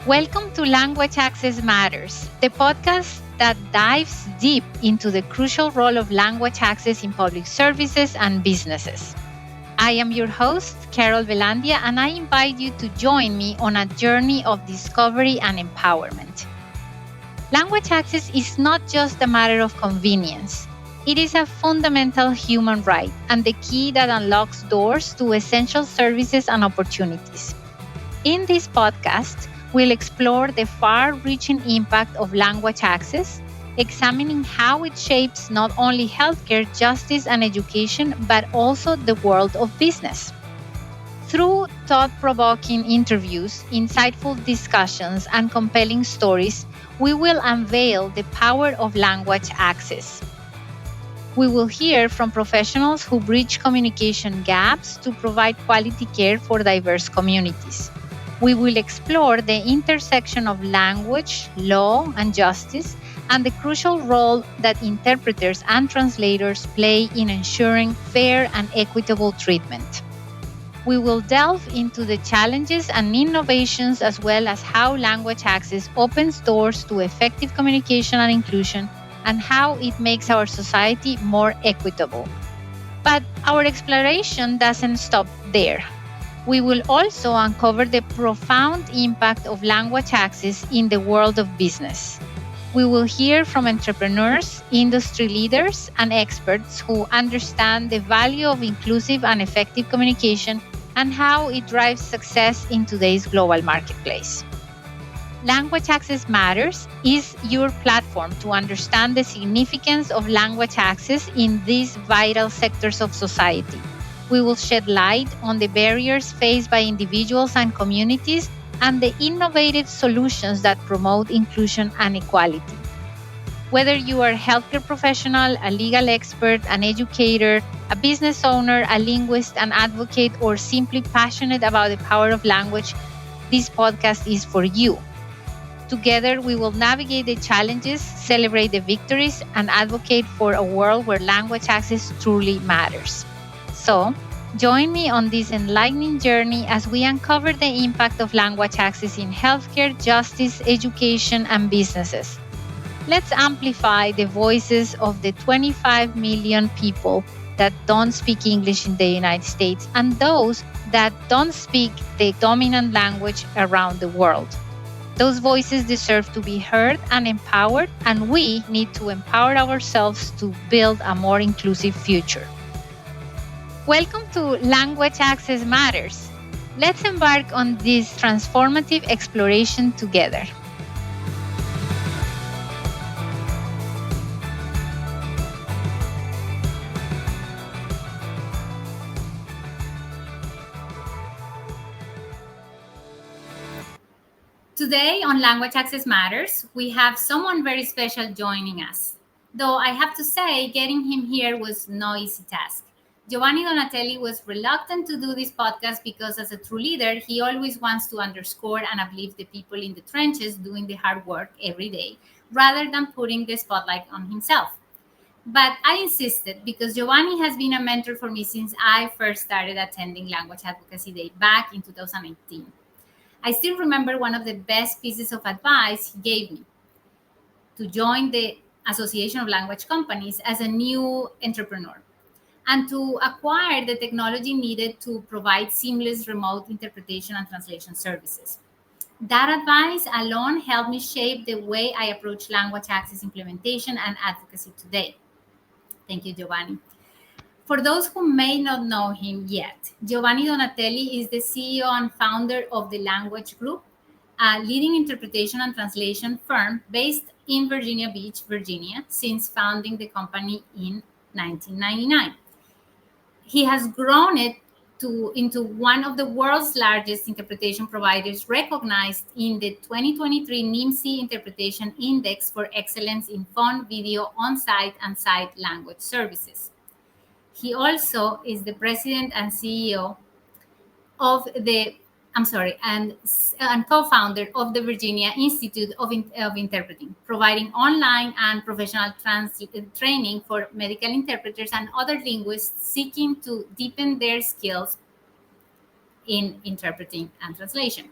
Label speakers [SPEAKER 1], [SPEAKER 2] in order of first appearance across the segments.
[SPEAKER 1] Welcome to Language Access Matters, the podcast that dives deep into the crucial role of language access in public services and businesses. I am your host, Carol Velandia, and I invite you to join me on a journey of discovery and empowerment. Language access is not just a matter of convenience. It is a fundamental human right and the key that unlocks doors to essential services and opportunities. In this podcast, we'll explore the far reaching impact of language access, examining how it shapes not only healthcare, justice, and education, but also the world of business. Through thought provoking interviews, insightful discussions, and compelling stories, we will unveil the power of language access. We will hear from professionals who bridge communication gaps to provide quality care for diverse communities. We will explore the intersection of language, law, and justice, and the crucial role that interpreters and translators play in ensuring fair and equitable treatment. We will delve into the challenges and innovations, as well as how language access opens doors to effective communication and inclusion, and how it makes our society more equitable. But our exploration doesn't stop there. We will also uncover the profound impact of language access in the world of business. We will hear from entrepreneurs, industry leaders, and experts who understand the value of inclusive and effective communication and how it drives success in today's global marketplace. Language Access Matters is your platform to understand the significance of language access in these vital sectors of society. We will shed light on the barriers faced by individuals and communities and the innovative solutions that promote inclusion and equality. Whether you are a healthcare professional, a legal expert, an educator, a business owner, a linguist, an advocate, or simply passionate about the power of language, this podcast is for you. Together, we will navigate the challenges, celebrate the victories, and advocate for a world where language access truly matters. So, join me on this enlightening journey as we uncover the impact of language access in healthcare, justice, education, and businesses. Let's amplify the voices of the 25 million people that don't speak English in the United States and those that don't speak the dominant language around the world. Those voices deserve to be heard and empowered, and we need to empower ourselves to build a more inclusive future. Welcome to Language Access Matters. Let's embark on this transformative exploration together. Today on Language Access Matters, we have someone very special joining us. Though I have to say, getting him here was no easy task. Giovanni Donatelli was reluctant to do this podcast because, as a true leader, he always wants to underscore and uplift the people in the trenches doing the hard work every day, rather than putting the spotlight on himself. But I insisted because Giovanni has been a mentor for me since I first started attending Language Advocacy Day back in 2018. I still remember one of the best pieces of advice he gave me: to join the Association of Language Companies as a new entrepreneur and to acquire the technology needed to provide seamless remote interpretation and translation services. That advice alone helped me shape the way I approach language access implementation and advocacy today. Thank you, Giovanni. For those who may not know him yet, Giovanni Donatelli is the CEO and founder of the Language Group, a leading interpretation and translation firm based in Virginia Beach, Virginia, since founding the company in 1999. He has grown it into one of the world's largest interpretation providers, recognized in the 2023 NIMSI Interpretation Index for Excellence in Phone, Video, On-Site, and Site Language Services. He also is the president and CEO of the and co-founder of the Virginia Institute of Interpreting, providing online and professional training for medical interpreters and other linguists seeking to deepen their skills in interpreting and translation.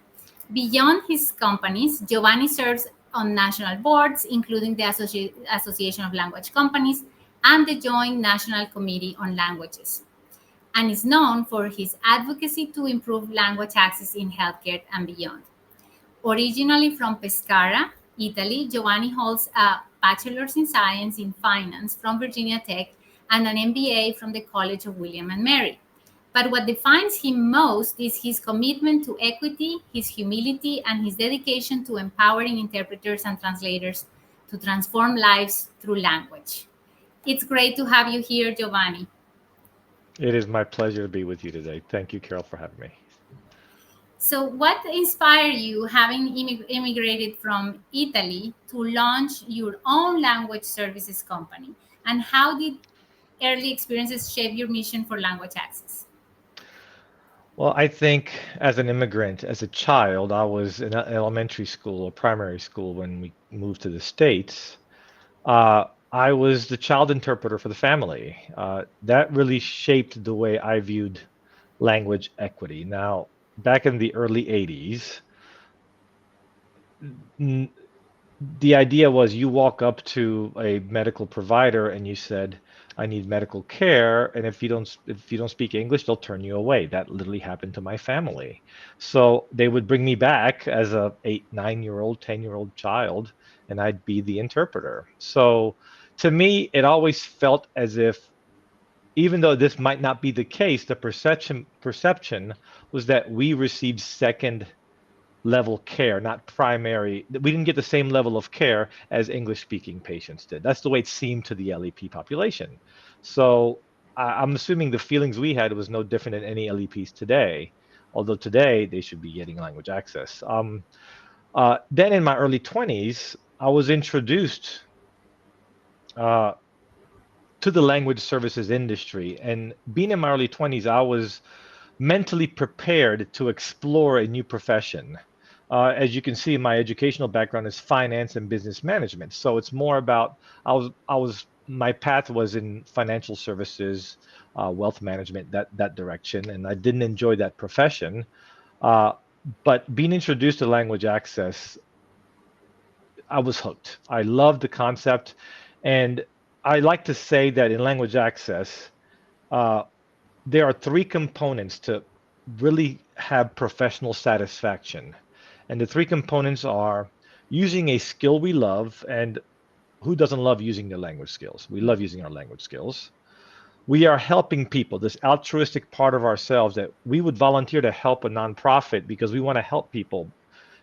[SPEAKER 2] Beyond his companies, Giovanni serves on national boards, including the Association of Language Companies and the Joint National Committee on Languages, and is known for his advocacy to improve language access in healthcare and beyond. Originally from Pescara, Italy, Giovanni holds a bachelor's in science in finance from Virginia Tech and an MBA from the College of William and Mary. But what defines him most is his commitment to equity, his humility, and his dedication to empowering interpreters and translators to transform lives through language. It's great to have you here, Giovanni.
[SPEAKER 3] It is my pleasure to be with you today. Thank you, Carol, for having me.
[SPEAKER 2] So, what inspired you, having immigrated from Italy, to launch your own language services company? And how did early experiences shape your mission for language access?
[SPEAKER 3] Well, I think as an immigrant, as a child, I was in elementary school or primary school when we moved to the States. I was the child interpreter for the family. That really shaped the way I viewed language equity. Now, back in the early 80s, the idea was you walk up to a medical provider and you said, I need medical care, and if you don't speak English, they'll turn you away. That literally happened to my family. So they would bring me back as a 8, 9-year old, 10-year-old child, and I'd be the interpreter. So to me, it always felt as if even though this might not be the case, the perception was that we received second level care, not primary. We didn't get the same level of care as English speaking patients did. That's the way it seemed to the LEP population. So I'm assuming the feelings we had was no different than any LEPs today, although today they should be getting language access. Then in my early 20s, I was introduced uh, to the language services industry. And being in my early 20s, I was mentally prepared to explore a new profession. As you can see, my educational background is finance and business management. So it's more about my path was in financial services, wealth management, that direction, and I didn't enjoy that profession. Uh, but being introduced to language access, I was hooked. I loved the concept, and I like to say that in language access, uh, there are three components to really have professional satisfaction. And the three components are using a skill we love, and who doesn't love using their language skills? We love using our language skills. We are helping people, this altruistic part of ourselves that we would volunteer to help a nonprofit because we want to help people.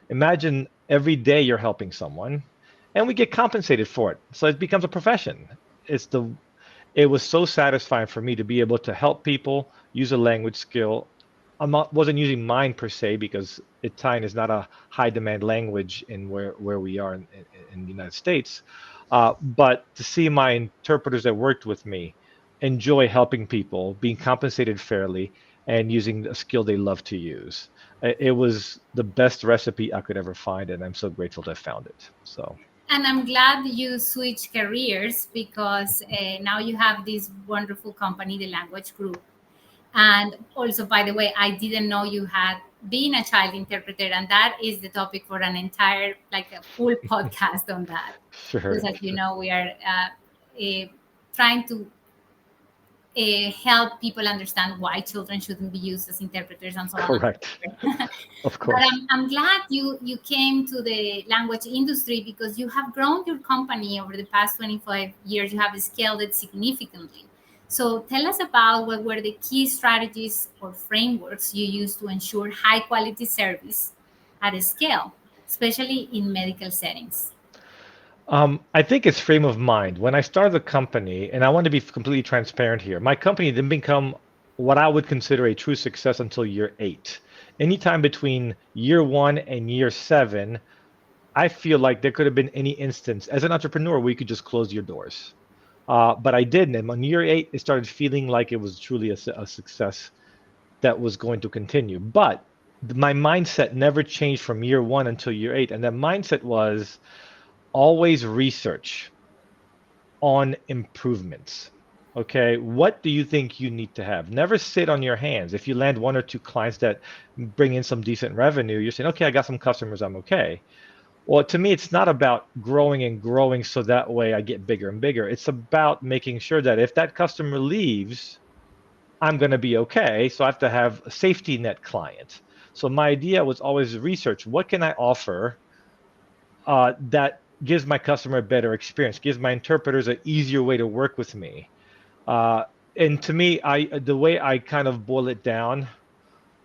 [SPEAKER 3] Imagine every day you're helping someone and we get compensated for it. So it becomes a profession. It's the it was so satisfying for me to be able to help people use a language skill. Wasn't using mine per se because Italian is not a high demand language in where we are in the United States. But to see my interpreters that worked with me enjoy helping people, being compensated fairly, and using a skill they love to use. It was the best recipe I could ever find, and I'm so grateful to have found it. So,
[SPEAKER 2] And I'm glad you switched careers because now you have this wonderful company, the Language Group. And also, by the way, I didn't know you had been a child interpreter, and that is the topic for an entire, like a full podcast on that. Because
[SPEAKER 3] sure,
[SPEAKER 2] as you
[SPEAKER 3] sure.
[SPEAKER 2] know, we are trying to help people understand why children shouldn't be used as interpreters and so on and
[SPEAKER 3] Correct.
[SPEAKER 2] so forth.
[SPEAKER 3] Of
[SPEAKER 2] But
[SPEAKER 3] course.
[SPEAKER 2] I'm glad you came to the language industry because you have grown your company over the past 25 years. You have scaled it significantly. So tell us about what were the key strategies or frameworks you use to ensure high quality service at a scale, especially in medical settings.
[SPEAKER 3] I think it's frame of mind. When I started the company, and I want to be completely transparent here, my company didn't become what I would consider a true success until year 8. Anytime between year 1 and year 7, I feel like there could have been any instance as an entrepreneur where you could just close your doors. But I didn't. And on year 8, it started feeling like it was truly a success that was going to continue. But my mindset never changed from year 1 until year 8. And that mindset was always research on improvements. Okay, what do you think you need to have? Never sit on your hands. If you land one or two clients that bring in some decent revenue, you're saying, okay, I got some customers, I'm okay. Well, to me, it's not about growing and growing so that way I get bigger and bigger. It's about making sure that if that customer leaves, I'm going to be okay. So I have to have a safety net client. So my idea was always research what can I offer that gives my customer a better experience, gives my interpreters an easier way to work with me. Uh, and to me, the way I kind of boil it down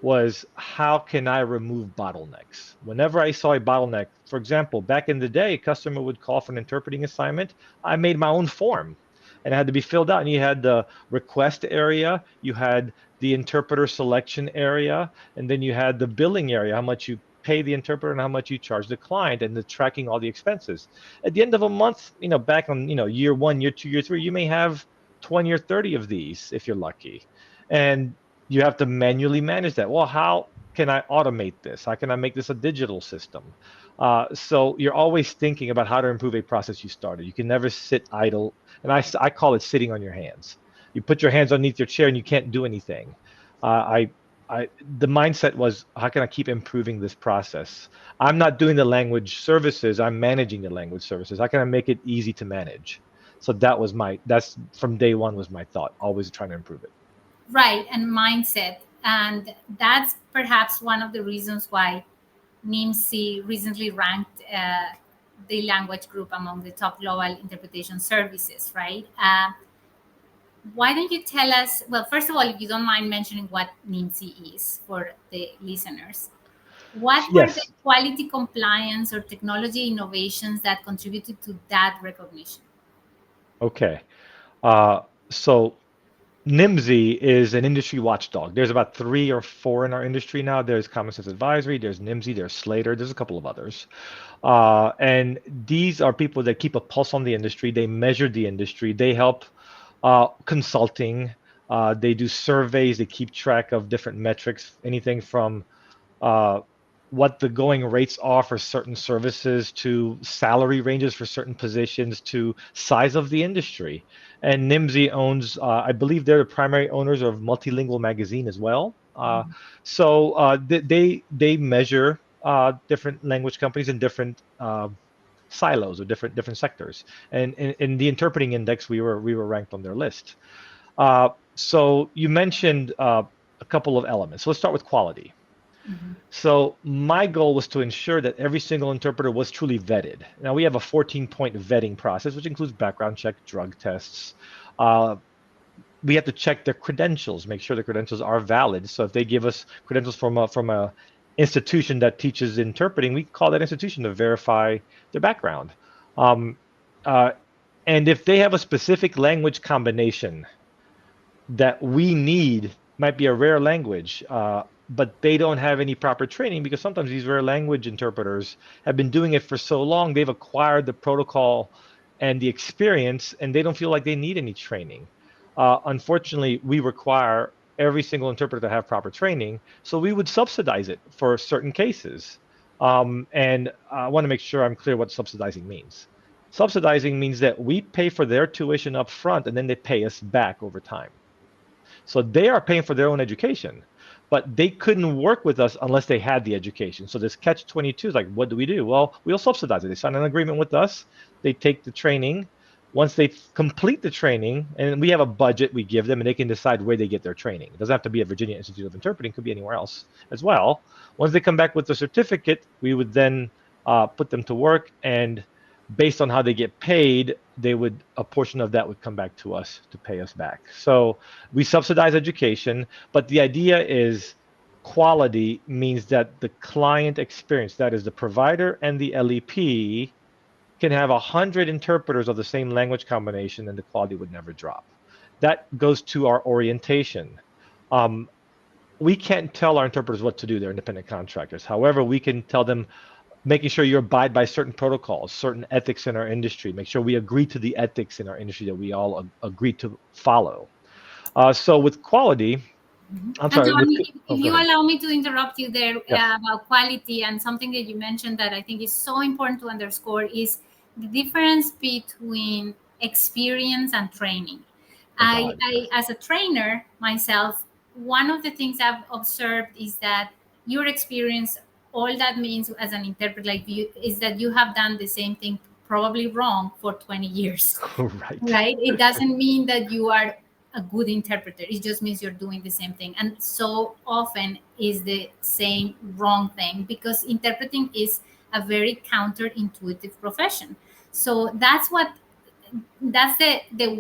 [SPEAKER 3] was how can I remove bottlenecks? Whenever I saw a bottleneck, for example, back in the day, a customer would call for an interpreting assignment. I made my own form and it had to be filled out. And you had the request area, you had the interpreter selection area, and then you had the billing area, how much you pay the interpreter and how much you charge the client, and the tracking all the expenses. At the end of a month, back on, year one, year two, year three, you may have 20 or 30 of these if you're lucky. And you have to manually manage that. Well, how can I automate this? How can I make this a digital system? So you're always thinking about how to improve a process you started. You can never sit idle. And I call it sitting on your hands. You put your hands underneath your chair and you can't do anything. I, the mindset was, how can I keep improving this process? I'm not doing the language services. I'm managing the language services. How can I make it easy to manage? So that's from day one was my thought, always trying to improve it.
[SPEAKER 2] Right, and mindset. And that's perhaps one of the reasons why NIMSI recently ranked the language group among the top global interpretation services, right? Why don't you tell us, well, first of all, if you don't mind mentioning what NIMSI is for the listeners, what were the
[SPEAKER 3] Yes.
[SPEAKER 2] quality compliance or technology innovations that contributed to that recognition?
[SPEAKER 3] Okay. Uh, so NIMSI is an industry watchdog. There's about three or four in our industry now. There's Common Sense Advisory, there's NIMSI, there's Slater, there's a couple of others. And these are people that keep a pulse on the industry. They measure the industry. They help consulting. They do surveys. They keep track of different metrics, anything from uh, what the going rates are for certain services to salary ranges for certain positions to size of the industry. And NIMSI owns, I believe they're the primary owners of Multilingual Magazine as well. They measure different language companies in different silos or different sectors. And in the interpreting index, we were ranked on their list. So you mentioned a couple of elements. So let's start with quality.
[SPEAKER 2] Mhm.
[SPEAKER 3] So my goal was to ensure that every single interpreter was truly vetted. Now we have a 14-point vetting process, which includes background check, drug tests. Uh, we have to check their credentials, make sure the credentials are valid. So if they give us credentials from a institution that teaches interpreting, we call that institution to verify their background. Um, uh, and if they have a specific language combination that we need, might be a rare language, but they don't have any proper training because sometimes these rare language interpreters have been doing it for so long, they've acquired the protocol and the experience, and they don't feel like they need any training. Unfortunately, we require every single interpreter to have proper training, so we would subsidize it for certain cases. And I want to make sure I'm clear what subsidizing means. Subsidizing means that we pay for their tuition up front and then they pay us back over time. So they are paying for their own education, but they couldn't work with us unless they had the education. So this catch 22 is like, what do we do? Well, we'll subsidize it. They sign an agreement with us. They take the training. Once they complete the training, and we have a budget we give them, and they can decide where they get their training. It doesn't have to be at Virginia Institute of Interpreting; it could be anywhere else as well. Once they come back with the certificate, we would then put them to work, and based on how they get paid, they would a portion of that would come back to us to pay us back. So we subsidize education, but the idea is quality means that the client experience, that is the provider and the LEP, can have 100 interpreters of the same language combination and the quality would never drop. That goes to our orientation. Um, we can't tell our interpreters what to do. They're independent contractors. However, we can tell them making sure you abide by certain protocols, certain ethics in our industry, make sure we agree to the ethics in our industry that we all agree to follow. So with quality,
[SPEAKER 2] Mhm.
[SPEAKER 3] I'm
[SPEAKER 2] And
[SPEAKER 3] sorry,
[SPEAKER 2] Giovanni,
[SPEAKER 3] oh,
[SPEAKER 2] if
[SPEAKER 3] go
[SPEAKER 2] you
[SPEAKER 3] ahead.
[SPEAKER 2] allow me to interrupt you there
[SPEAKER 3] Yes.
[SPEAKER 2] about quality and something that you mentioned that I think is so important to underscore is the difference between experience and training.
[SPEAKER 3] Oh God,
[SPEAKER 2] I,
[SPEAKER 3] yes.
[SPEAKER 2] as a trainer myself, one of the things I've observed is that your experience, all that means as an interpreter like you, is that you have done the same thing probably wrong for 20 years,
[SPEAKER 3] Right.
[SPEAKER 2] right? It doesn't mean that you are a good interpreter. It just means you're doing the same thing. And so often is the same wrong thing because interpreting is a very counterintuitive profession. So that's the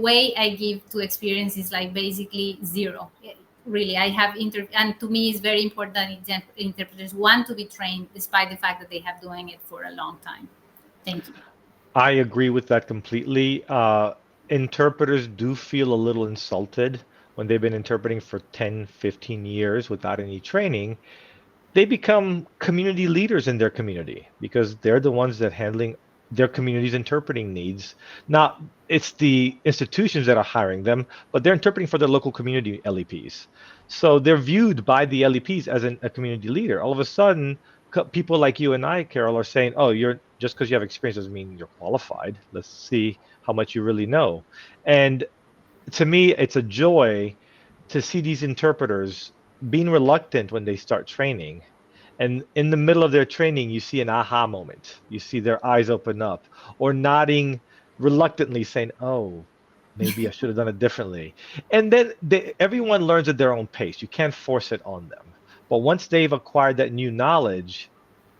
[SPEAKER 2] way I give to experience is like basically zero. Really, I have and to me it's very important that interpreters want to be trained despite the fact that they have doing it for a long time. Thank you.
[SPEAKER 3] I agree with that completely. Interpreters do feel a little insulted when they've been interpreting for 10, 15 years without any training. They become community leaders in their community because they're the ones that handling their community's interpreting needs. Not it's the institutions that are hiring them, but they're interpreting for their local community LEPs. So they're viewed by the LEPs as a community leader. All of a sudden, people like you and I, Carol, are saying, "Oh, you're just because you have experience doesn't mean you're qualified. Let's see how much you really know." And to me, it's a joy to see these interpreters being reluctant when they start training. And in the middle of their training, you see an aha moment. You see their eyes open up or nodding reluctantly, saying, "Oh, maybe I should have done it differently." And then everyone learns at their own pace. You can't force it on them. But once they've acquired that new knowledge,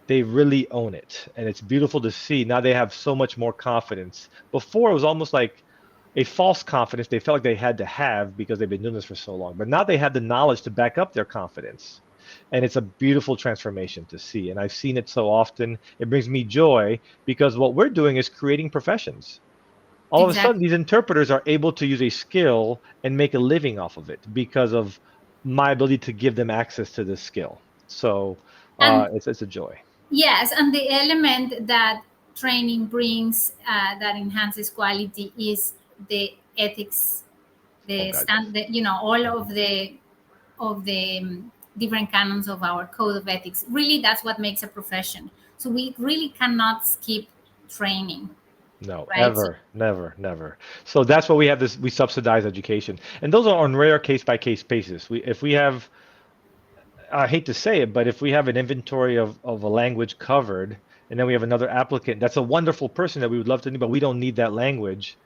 [SPEAKER 3] they really own it. And it's beautiful to see. Now they have so much more confidence. Before, it was almost like a false confidence they felt like they had to have because they've been doing this for so long. But now they have the knowledge to back up their confidence. And it's a beautiful transformation to see. And I've seen it so often. It brings me joy because what we're doing is creating professions. All of a sudden,
[SPEAKER 2] Exactly.
[SPEAKER 3] these interpreters are able to use a skill and make a living off of it because of my ability to give them access to this skill. So
[SPEAKER 2] And
[SPEAKER 3] it's a joy.
[SPEAKER 2] yes, and the element that training brings that enhances quality is the ethics,
[SPEAKER 3] Oh
[SPEAKER 2] the
[SPEAKER 3] God, yes.
[SPEAKER 2] stand, all
[SPEAKER 3] Mhm.
[SPEAKER 2] of the different canons of our code of ethics. Really, that's what makes a profession. So we really cannot skip training,
[SPEAKER 3] No,
[SPEAKER 2] right? So,
[SPEAKER 3] ever, never, never. So that's why we have this. We subsidize education, and those are on rare case by case basis. If we have, I hate to say it, but if we have an inventory of a language covered, and then we have another applicant, that's a wonderful person that we would love to need, but we don't need that language.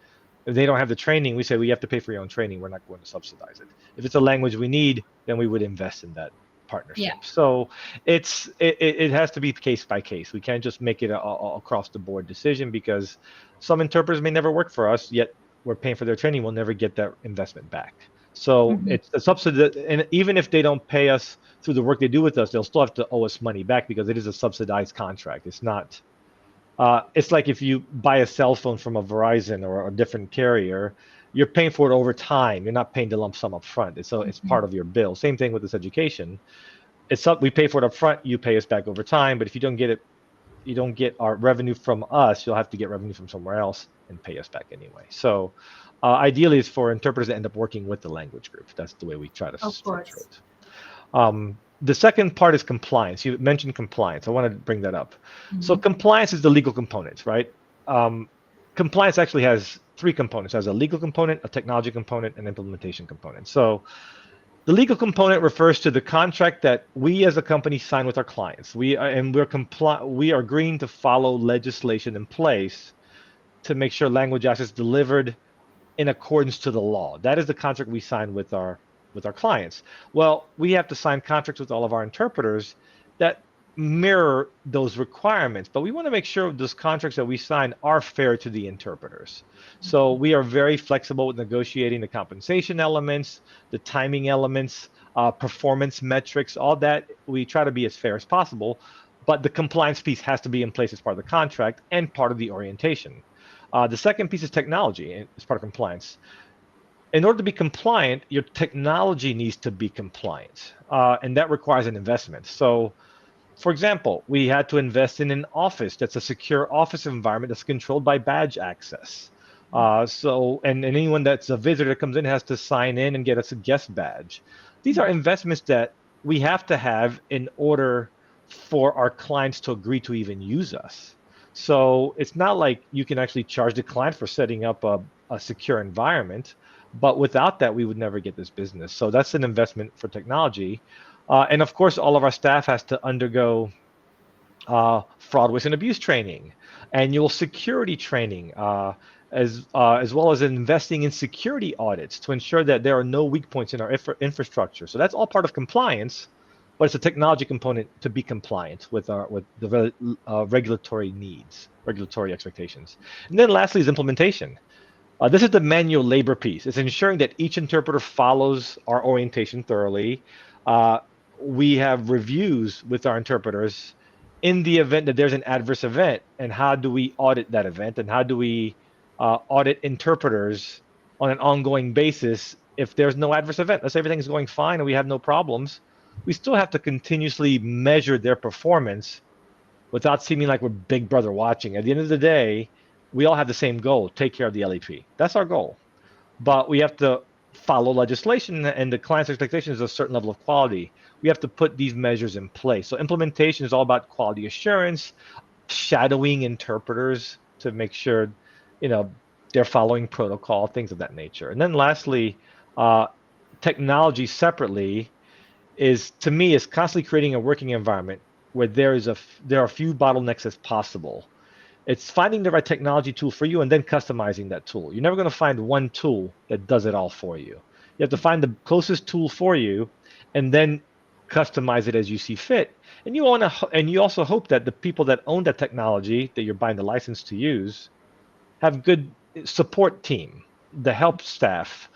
[SPEAKER 3] If they don't have the training, we say, well, you have to pay for your own training. We're not going to subsidize it. If it's a language we need, then we would invest in that
[SPEAKER 2] yeah.
[SPEAKER 3] partnership. So it has to be case by case. We can't just make it a across the board decision because some interpreters may never work for us, yet we're paying for their training. We'll never get that investment back. So
[SPEAKER 2] Mhm.
[SPEAKER 3] it's a subsidy, and even if they don't pay us through the work they do with us, they'll still have to owe us money back because it is a subsidized contract. It's not it's like if you buy a cell phone from a Verizon or a different carrier, you're paying for it over time. You're not paying the lump sum up front. It's part of your bill. Same thing with this education. We pay for it up front. You pay us back over time. But if you don't get it, you don't get our revenue from us. You'll have to get revenue from somewhere else and pay us back anyway. So ideally, it's for interpreters to end up working with the language group. That's the way we try to
[SPEAKER 2] Of
[SPEAKER 3] structure
[SPEAKER 2] course.
[SPEAKER 3] it. The second part is compliance. You mentioned compliance. I want to bring that up. So
[SPEAKER 2] Mhm.
[SPEAKER 3] compliance is the legal component, right? Um, Compliance actually has three components. It has a legal component, a technology component, and implementation component. So the legal component refers to the contract that we as a company sign with our clients. We are agreeing to follow legislation in place to make sure language access is delivered in accordance to the law. That is the contract we sign with our clients. Well, we have to sign contracts with all of our interpreters that mirror those requirements, but we want to make sure those contracts that we sign are fair to the interpreters. So we are very flexible with negotiating the compensation elements, the timing elements, performance metrics, all that. We try to be as fair as possible, but the compliance piece has to be in place as part of the contract and part of the orientation. The second piece is technology as part of compliance. In order to be compliant, your technology needs to be compliant, and that requires an investment. So, for example, we had to invest in an office that's a secure office environment that's controlled by badge access. And anyone that's a visitor that comes in has to sign in and get us a guest badge. These are investments that we have to have in order for our clients to agree to even use us. So it's not like you can actually charge the client for setting up a secure environment. But without that, we would never get this business. So that's an investment for technology. And of course, all of our staff has to undergo fraud, waste, and abuse training, annual security training, as well as investing in security audits to ensure that there are no weak points in our infrastructure. So that's all part of compliance, but it's a technology component to be compliant with the regulatory needs, regulatory expectations. And then lastly is implementation. This is the manual labor piece. It's ensuring that each interpreter follows our orientation thoroughly. Uh, we have reviews with our interpreters in the event that there's an adverse event, and how do we audit that event, and how do we audit interpreters on an ongoing basis if there's no adverse event. Let's say everything's going fine and we have no problems. We still have to continuously measure their performance without seeming like we're big brother watching. At the end of the day, we all have the same goal: take care of the LEP. That's our goal. But we have to follow legislation, and the client's expectation is a certain level of quality. We have to put these measures in place. So implementation is all about quality assurance, shadowing interpreters to make sure, you know, they're following protocol, things of that nature. And then lastly, uh, technology separately is, to me, is constantly creating a working environment where there are few bottlenecks as possible. It's finding the right technology tool for you and then customizing that tool. You're never going to find one tool that does it all for you. You have to find the closest tool for you and then customize it as you see fit. And you also hope that the people that own that technology that you're buying the license to use have good support team. The help staff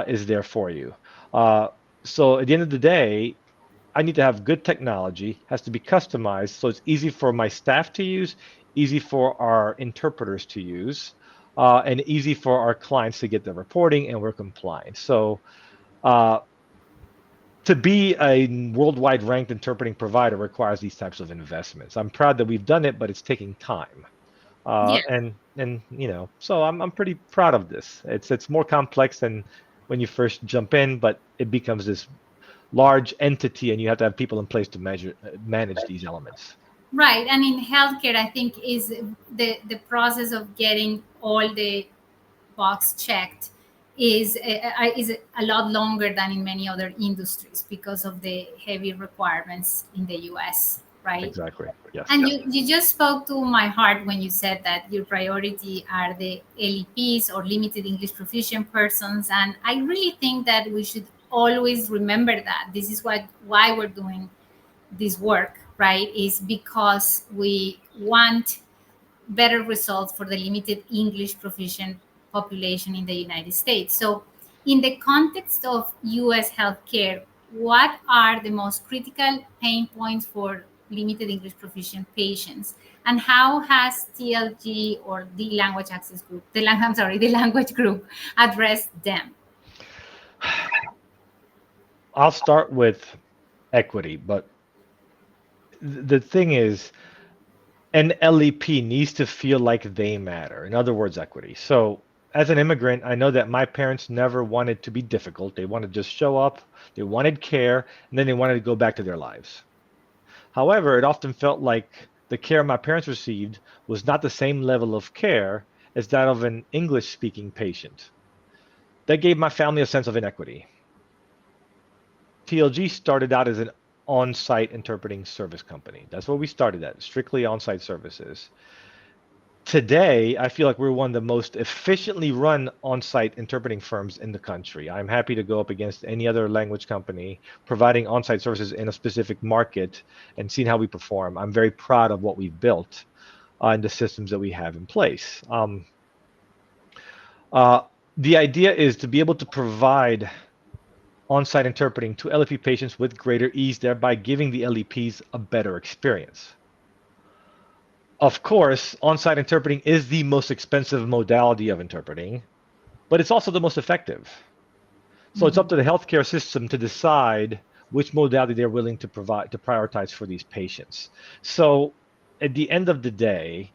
[SPEAKER 3] is there for you. Uh, so at the end of the day, I need to have good technology, has to be customized so it's easy for my staff to use, easy for our interpreters to use, and easy for our clients to get the reporting, and we're compliant. So uh, to be a worldwide ranked interpreting provider requires these types of investments. I'm proud that we've done it, but it's taking time.
[SPEAKER 2] Yeah.
[SPEAKER 3] So I'm pretty proud of this. It's more complex than when you first jump in, but it becomes this large entity, and you have to have people in place to manage these elements.
[SPEAKER 2] Right. And in healthcare, I think is the process of getting all the box checked is a lot longer than in many other industries because of the heavy requirements in the US, right?
[SPEAKER 3] Exactly. Yes.
[SPEAKER 2] And you just spoke to my heart when you said that your priority are the LEPs or limited English proficient persons. And I really think that we should always remember that this is why we're doing this work, right? Is because we want better results for the limited English proficient population in the United States. So, in the context of US healthcare, what are the most critical pain points for limited English proficient patients? And how has TLG or the Language Access Group, the language group addressed them?
[SPEAKER 3] I'll start with equity, but the thing is, an LEP needs to feel like they matter. In other words, equity. So, as an immigrant, I know that my parents never wanted to be difficult. They wanted to just show up, they wanted care, and then they wanted to go back to their lives. However, it often felt like the care my parents received was not the same level of care as that of an English speaking patient. That gave my family a sense of inequity. TLG started out as an on site interpreting service company. That's what we started at, strictly on site services. Today, I feel like we're one of the most efficiently run on site interpreting firms in the country. I'm happy to go up against any other language company providing on site services in a specific market and seeing how we perform. I'm very proud of what we've built and the systems that we have in place. Uh, the idea is to be able to provide on-site interpreting to LEP patients with greater ease, thereby giving the LEPs a better experience. Of course, on-site interpreting is the most expensive modality of interpreting, but it's also the most effective. So it's up to the healthcare system to decide which modality they're willing to prioritize for these patients. So at the end of the day,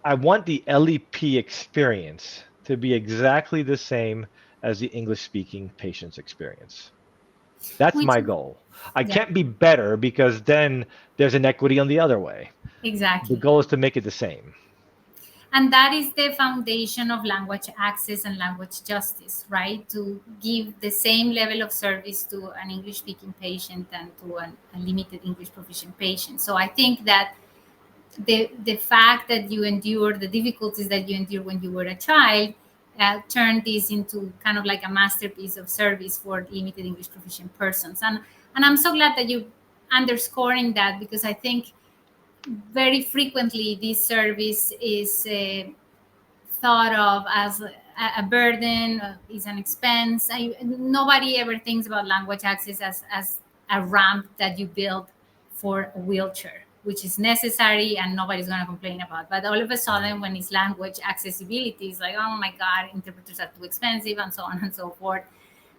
[SPEAKER 3] I want the LEP experience to be exactly the same as the English speaking patient's experience. That's
[SPEAKER 2] Which,
[SPEAKER 3] my goal. I
[SPEAKER 2] yeah,
[SPEAKER 3] can't be better because then there's inequity on the other way. The
[SPEAKER 2] exactly.
[SPEAKER 3] goal is to make it the same.
[SPEAKER 2] And that is the foundation of language access and language justice, right? To give the same level of service to an English speaking patient and to a limited English proficient patient. So I think that the fact that you endure the difficulties that you endure when you were a child turned this into kind of like a masterpiece of service for limited English proficient persons. And I'm so glad that you underscoring that, because I think very frequently this service is thought of as a burden, is an expense. Nobody ever thinks about language access as a ramp that you build for a wheelchair, which is necessary and nobody's going to complain about. But all of a sudden, when it's language accessibility, it's like, oh my God, interpreters are too expensive, and so on and so forth.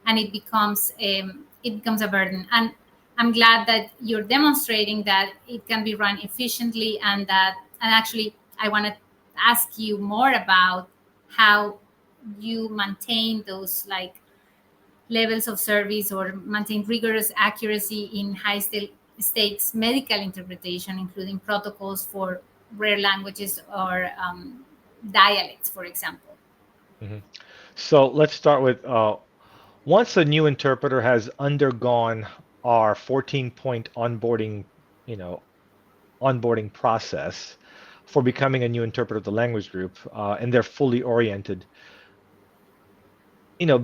[SPEAKER 2] And it becomes a burden. And I'm glad that you're demonstrating that it can be run efficiently, and actually, I want to ask you more about how you maintain those like levels of service or maintain rigorous accuracy in stakes medical interpretation, including protocols for rare languages or dialects, for example.
[SPEAKER 3] Mhm. So let's start with once a new interpreter has undergone our 14-point onboarding, you know, onboarding process for becoming a new interpreter of the language group, and they're fully oriented.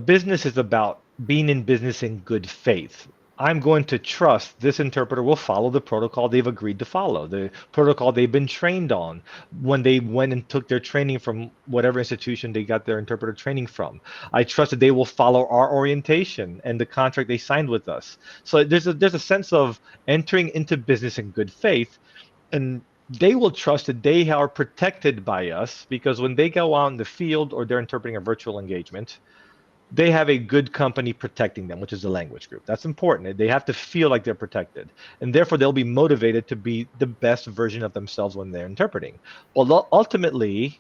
[SPEAKER 3] Business is about being in business in good faith. I'm going to trust this interpreter will follow the protocol they've agreed to follow, the protocol they've been trained on when they went and took their training from whatever institution they got their interpreter training from. I trust that they will follow our orientation and the contract they signed with us. So there's a sense of entering into business in good faith, and they will trust that they are protected by us, because when they go out in the field or they're interpreting a virtual engagement, they have a good company protecting them, which is the language group. That's important. They have to feel like they're protected, and therefore they'll be motivated to be the best version of themselves when they're interpreting. Well, ultimately,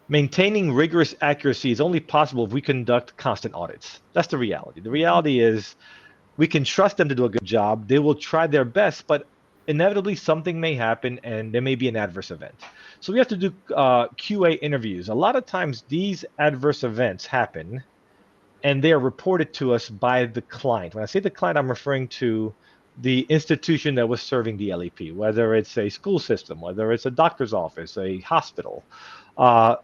[SPEAKER 3] maintaining rigorous accuracy is only possible if we conduct constant audits. That's the reality. The reality is we can trust them to do a good job. They will try their best, but inevitably something may happen and there may be an adverse event. So we have to do QA interviews. A lot of times these adverse events happen and they are reported to us by the client. When I say the client, I'm referring to the institution that was serving the LEP, whether it's a school system, whether it's a doctor's office, a hospital. Uh,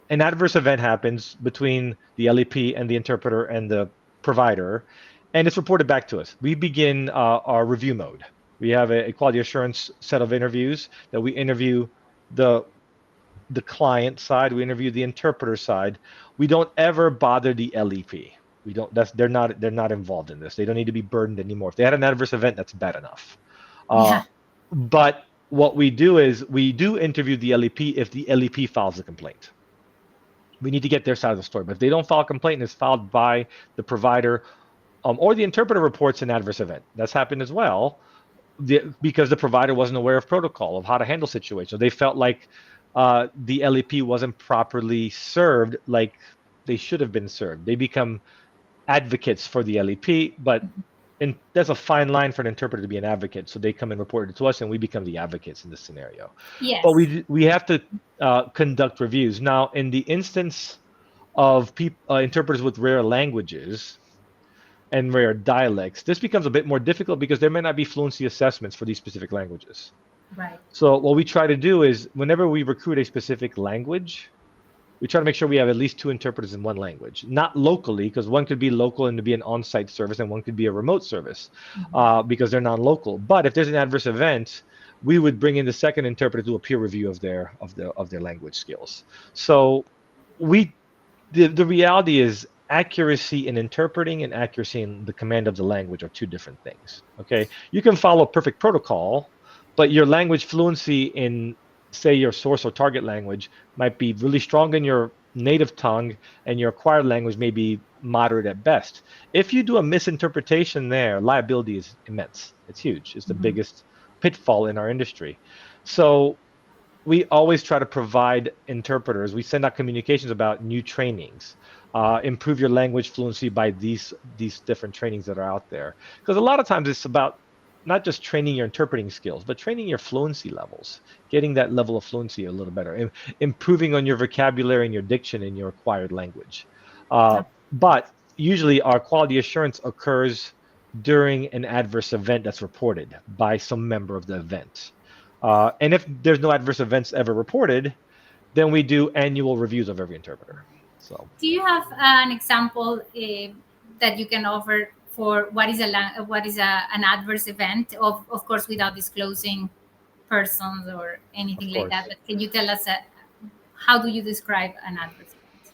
[SPEAKER 3] an adverse event happens between the LEP and the interpreter and the provider, and it's reported back to us. We begin our review mode. We have a quality assurance set of interviews that we interview the the client side, we interview the interpreter side. We don't ever bother the LEP. We don't. They're not involved in this. They don't need to be burdened anymore. If they had an adverse event, that's bad enough. Uh,
[SPEAKER 2] Yeah.
[SPEAKER 3] but what we do is we do interview the LEP if the LEP files a complaint. We need to get their side of the story. But if they don't file a complaint and it's filed by the provider, or the interpreter reports an adverse event, that's happened as well, because the provider wasn't aware of protocol of how to handle situations. They felt like the LEP wasn't properly served like they should have been served. They become advocates for the LEP, but there's a fine line for an interpreter to be an advocate. So they come and report it to us, and we become the advocates in this scenario. But
[SPEAKER 2] Yes.
[SPEAKER 3] we have to conduct reviews. Now, in the instance of interpreters with rare languages and rare dialects, this becomes a bit more difficult because there may not be fluency assessments for these specific languages.
[SPEAKER 2] Right.
[SPEAKER 3] So what we try to do is whenever we recruit a specific language, we try to make sure we have at least two interpreters in one language, not locally, because one could be local and to be an on-site service, and one could be a remote service because they're non-local. But if there's an adverse event, we would bring in the second interpreter to do a peer review of their language skills. So we the reality is accuracy in interpreting and accuracy in the command of the language are two different things. Okay, you can follow perfect protocol, but your language fluency in, say, your source or target language might be really strong in your native tongue, and your acquired language may be moderate at best. If you do a misinterpretation there, liability is immense. It's huge. It's the
[SPEAKER 2] Mm-hmm.
[SPEAKER 3] biggest pitfall in our industry. So we always try to provide interpreters. We send out communications about new trainings, improve your language fluency by these different trainings that are out there. Because a lot of times it's about not just training your interpreting skills, but training your fluency levels, getting that level of fluency a little better, improving on your vocabulary and your diction in your acquired language. But usually our quality assurance occurs during an adverse event that's reported by some member of the event. And if there's no adverse events ever reported, then we do annual reviews of every interpreter. So
[SPEAKER 2] Do you have an example that you can offer for an adverse event? Of course, without disclosing persons or
[SPEAKER 3] of
[SPEAKER 2] anything like that.
[SPEAKER 3] course.
[SPEAKER 2] But can you tell us how do you describe an adverse event?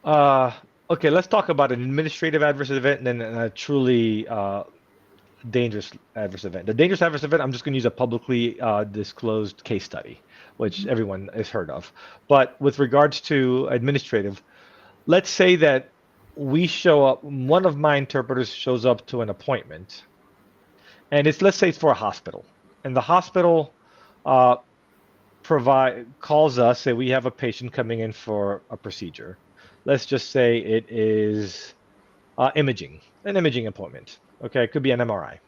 [SPEAKER 3] Uh, okay, let's talk about an administrative adverse event and then a truly dangerous adverse event. The dangerous adverse event, I'm just going to use a publicly disclosed case study, which everyone has heard of. But with regards to administrative, let's say that we show up, one of my interpreters shows up to an appointment, and let's say it's for a hospital, and the hospital uh, calls us, say we have a patient coming in for a procedure. Let's just say it is an imaging appointment. Okay, it could be an MRI.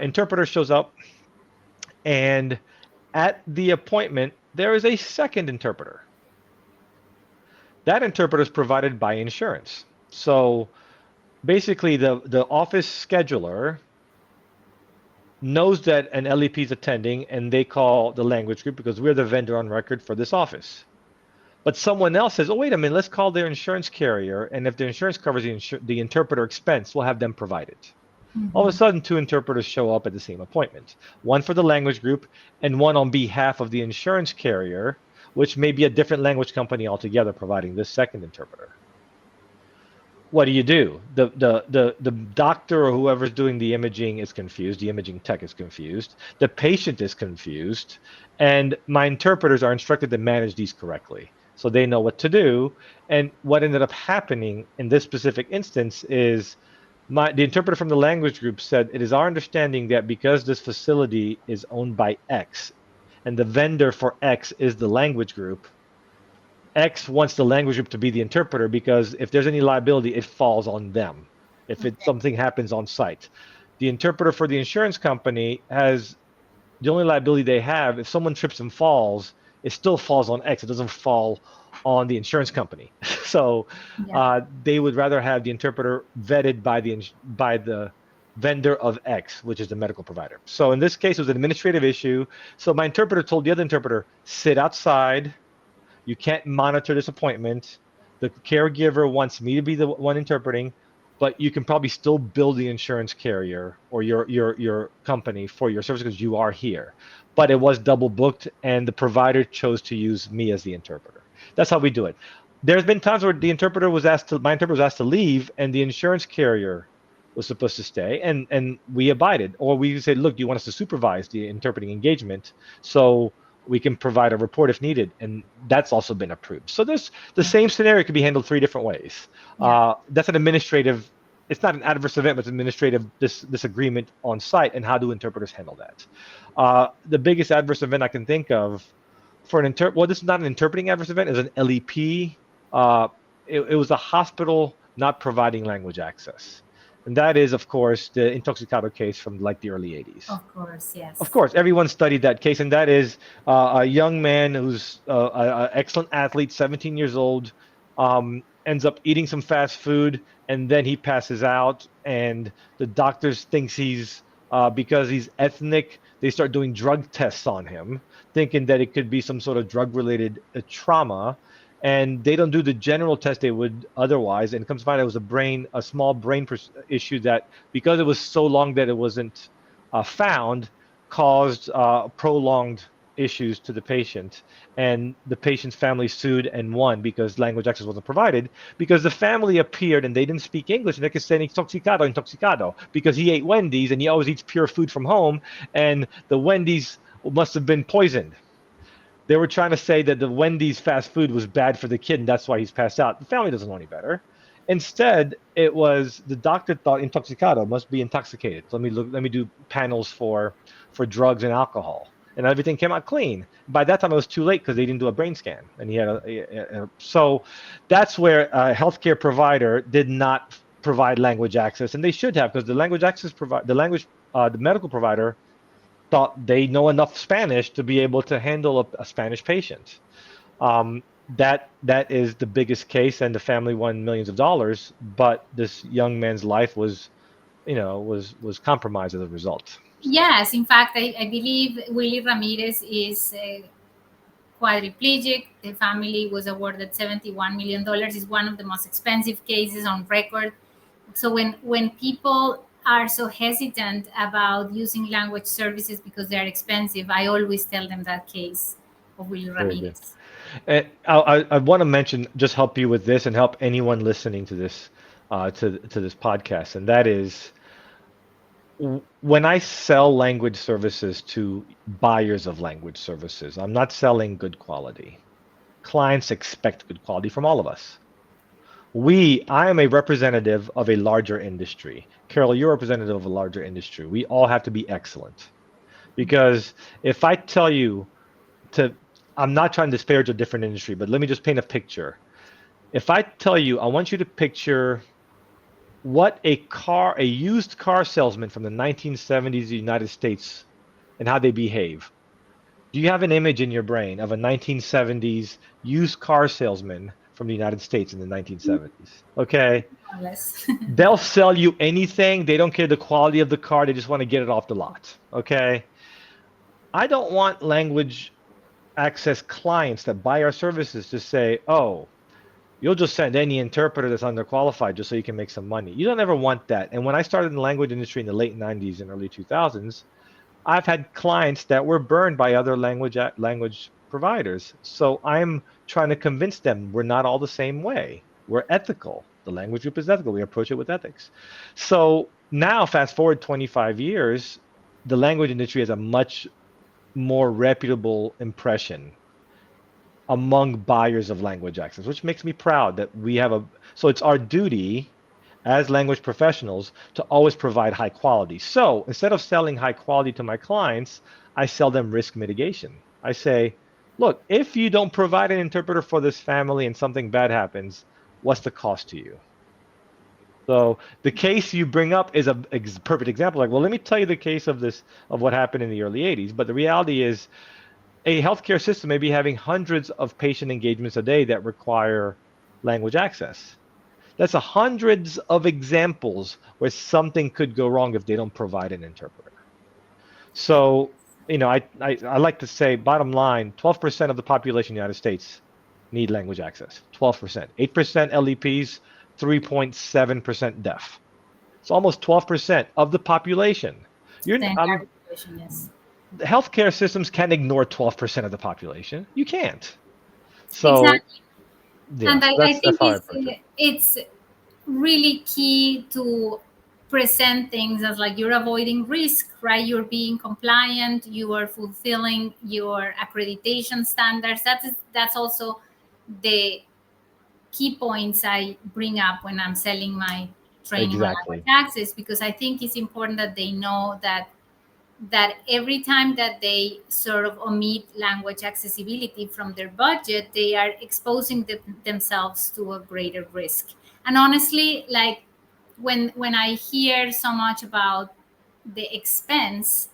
[SPEAKER 3] Interpreter shows up, and at the appointment, there is a second interpreter. That interpreter is provided by insurance. So basically, the office scheduler knows that an LEP is attending, and they call the language group because we're the vendor on record for this office. But someone else says, "Oh, wait a minute, let's call their insurance carrier, and if the insurance covers the interpreter expense, we'll have them provide it." All of a sudden, two interpreters show up at the same appointment, one for the language group and one on behalf of the insurance carrier, which may be a different language company altogether providing this second interpreter. What do? The doctor or whoever's doing the imaging is confused. The imaging tech is confused. The patient is confused. And my interpreters are instructed to manage these correctly. So they know what to do. And what ended up happening in this specific instance is the interpreter from the language group said, it is our understanding that because this facility is owned by X and the vendor for X is the language group, X wants the language group to be the interpreter because if there's any liability, it falls on them if something happens on site. The interpreter for the insurance company has the only liability they have if someone trips and falls, it still falls on X. It doesn't fall on the insurance company. So they would rather have the interpreter vetted by the vendor of X, which is the medical provider. So in this case, it was an administrative issue. So my interpreter told the other interpreter, sit outside. You can't monitor this appointment. The caregiver wants me to be the one interpreting, but you can probably still bill the insurance carrier or your company for your service because you are here. But it was double booked, and the provider chose to use me as the interpreter. That's how we do it. There's been times where my interpreter was asked to leave, and the insurance carrier was supposed to stay, and we abided. Or we said, look, do you want us to supervise the interpreting engagement? So we can provide a report if needed, and that's also been approved. So there's the same scenario could be handled three different ways. That's an administrative. It's not an adverse event, but it's administrative disagreement on site, and how do interpreters handle that? The biggest adverse event I can think of for this is not an interpreting adverse event, it's an LEP. It was a hospital not providing language access. And that is, of course, the Intoxicado case from like the early 80s.
[SPEAKER 2] Of course, yes.
[SPEAKER 3] Of course, everyone studied that case, and that is a young man who's an excellent athlete, 17 years old, ends up eating some fast food, and then he passes out, and the doctors thinks he's, because he's ethnic, they start doing drug tests on him, thinking that it could be some sort of drug-related trauma. And they don't do the general test they would otherwise, and it comes to find out it was a small brain issue that, because it was so long that it wasn't found, caused prolonged issues to the patient. And the patient's family sued and won because language access wasn't provided, because the family appeared and they didn't speak English, and they could say intoxicado, because he ate Wendy's and he always eats pure food from home, and the Wendy's must have been poisoned. They were trying to say that the Wendy's fast food was bad for the kid, and that's why he's passed out. The family doesn't know any better. Instead, it was the doctor thought intoxicado must be intoxicated. Let me do panels for drugs and alcohol, and everything came out clean. By that time, it was too late because they didn't do a brain scan, and he had so that's where a healthcare provider did not provide language access, and they should have, because the medical provider thought they know enough Spanish to be able to handle a Spanish patient. That is the biggest case, and the family won millions of dollars, but this young man's life was compromised as a result. So
[SPEAKER 2] Yes, in fact, I believe Willie Ramirez is quadriplegic. The family was awarded $71 million. Is one of the most expensive cases on record. So when people are so hesitant about using language services because they're expensive, I always tell them that case of Willie
[SPEAKER 3] very good.
[SPEAKER 2] Ramirez.
[SPEAKER 3] And I want to mention, just help you with this and help anyone listening to this to this podcast, and that is when I sell language services to buyers of language services, I'm not selling good quality. Clients expect good quality from all of us. I am a representative of a larger industry. Carol, you're a representative of a larger industry. We all have to be excellent. Because if I tell you to, I'm not trying to disparage a different industry, but let me just paint a picture. If I tell you, I want you to picture what a used car salesman from the 1970s United States and how they behave. Do you have an image in your brain of a 1970s used car salesman from the United States in the 1970s? Okay.
[SPEAKER 2] Unless
[SPEAKER 3] They'll sell you anything. They don't care the quality of the car. They just want to get it off the lot. Okay. I don't want language access clients that buy our services to say, oh, you'll just send any interpreter that's underqualified just so you can make some money. You don't ever want that. And when I started in the language industry in the late 90s and early 2000s, I've had clients that were burned by other language providers. So I'm trying to convince them we're not all the same way. We're ethical. The language group is ethical. We approach it with ethics. So now, fast forward 25 years, the language industry has a much more reputable impression among buyers of language access, which makes me proud that we have so it's our duty as language professionals to always provide high quality. So instead of selling high quality to my clients, I sell them risk mitigation. I say, look, if you don't provide an interpreter for this family and something bad happens, what's the cost to you? So the case you bring up is a perfect example. Like, well, let me tell you the case of what happened in the early 80s. But the reality is a healthcare system may be having hundreds of patient engagements a day that require language access. That's hundreds of examples where something could go wrong if they don't provide an interpreter. So, I like to say, bottom line, 12% of the population in the United States need language access. 12%. 8% LEPs, 3.7% deaf. So almost 12% of the population.
[SPEAKER 2] the entire population, yes.
[SPEAKER 3] Healthcare systems can't ignore 12% of the population. You can't. So
[SPEAKER 2] Exactly.
[SPEAKER 3] yeah,
[SPEAKER 2] And I
[SPEAKER 3] that's
[SPEAKER 2] think
[SPEAKER 3] how I approach it.
[SPEAKER 2] it's really key to present things as like you're avoiding risk, right? You're being compliant, you are fulfilling your accreditation standards. That's also the key points I bring up when I'm selling my training on language
[SPEAKER 3] Exactly.
[SPEAKER 2] access, because I think it's important that they know that every time that they sort of omit language accessibility from their budget, they are exposing themselves to a greater risk. And honestly, like when I hear so much about the expense,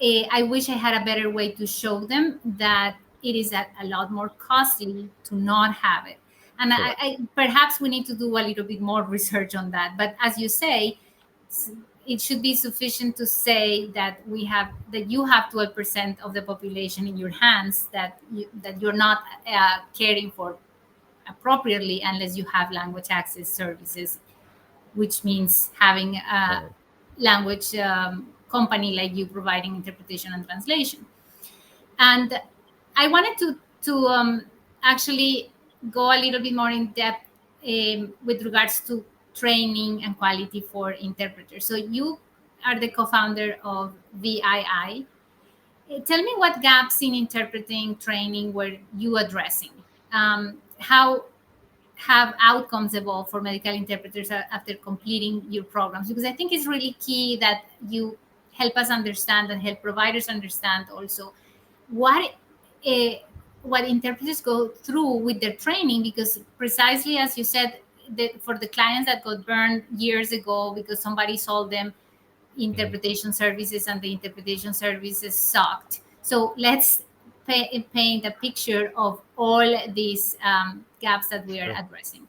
[SPEAKER 2] I wish I had a better way to show them that it is a lot more costly to not have it. And
[SPEAKER 3] Correct.
[SPEAKER 2] perhaps we need to do a little bit more research on that. But as you say, it should be sufficient to say that you have 12% of the population in your hands that you're not caring for appropriately unless you have language access services, which means having a
[SPEAKER 3] Right.
[SPEAKER 2] language company like you providing interpretation and translation. And I wanted to actually go a little bit more in depth with regards to training and quality for interpreters. So you are the co-founder of VII. Tell me what gaps in interpreting training were you addressing? How have outcomes evolved for medical interpreters after completing your programs? Because I think it's really key that you help us understand and help providers understand also what uh, what interpreters go through with their training, because precisely as you said, for the clients that got burned years ago because somebody sold them
[SPEAKER 3] Mhm.
[SPEAKER 2] interpretation services and the interpretation services sucked. So let's paint a picture of all these gaps that we are
[SPEAKER 3] Sure.
[SPEAKER 2] addressing.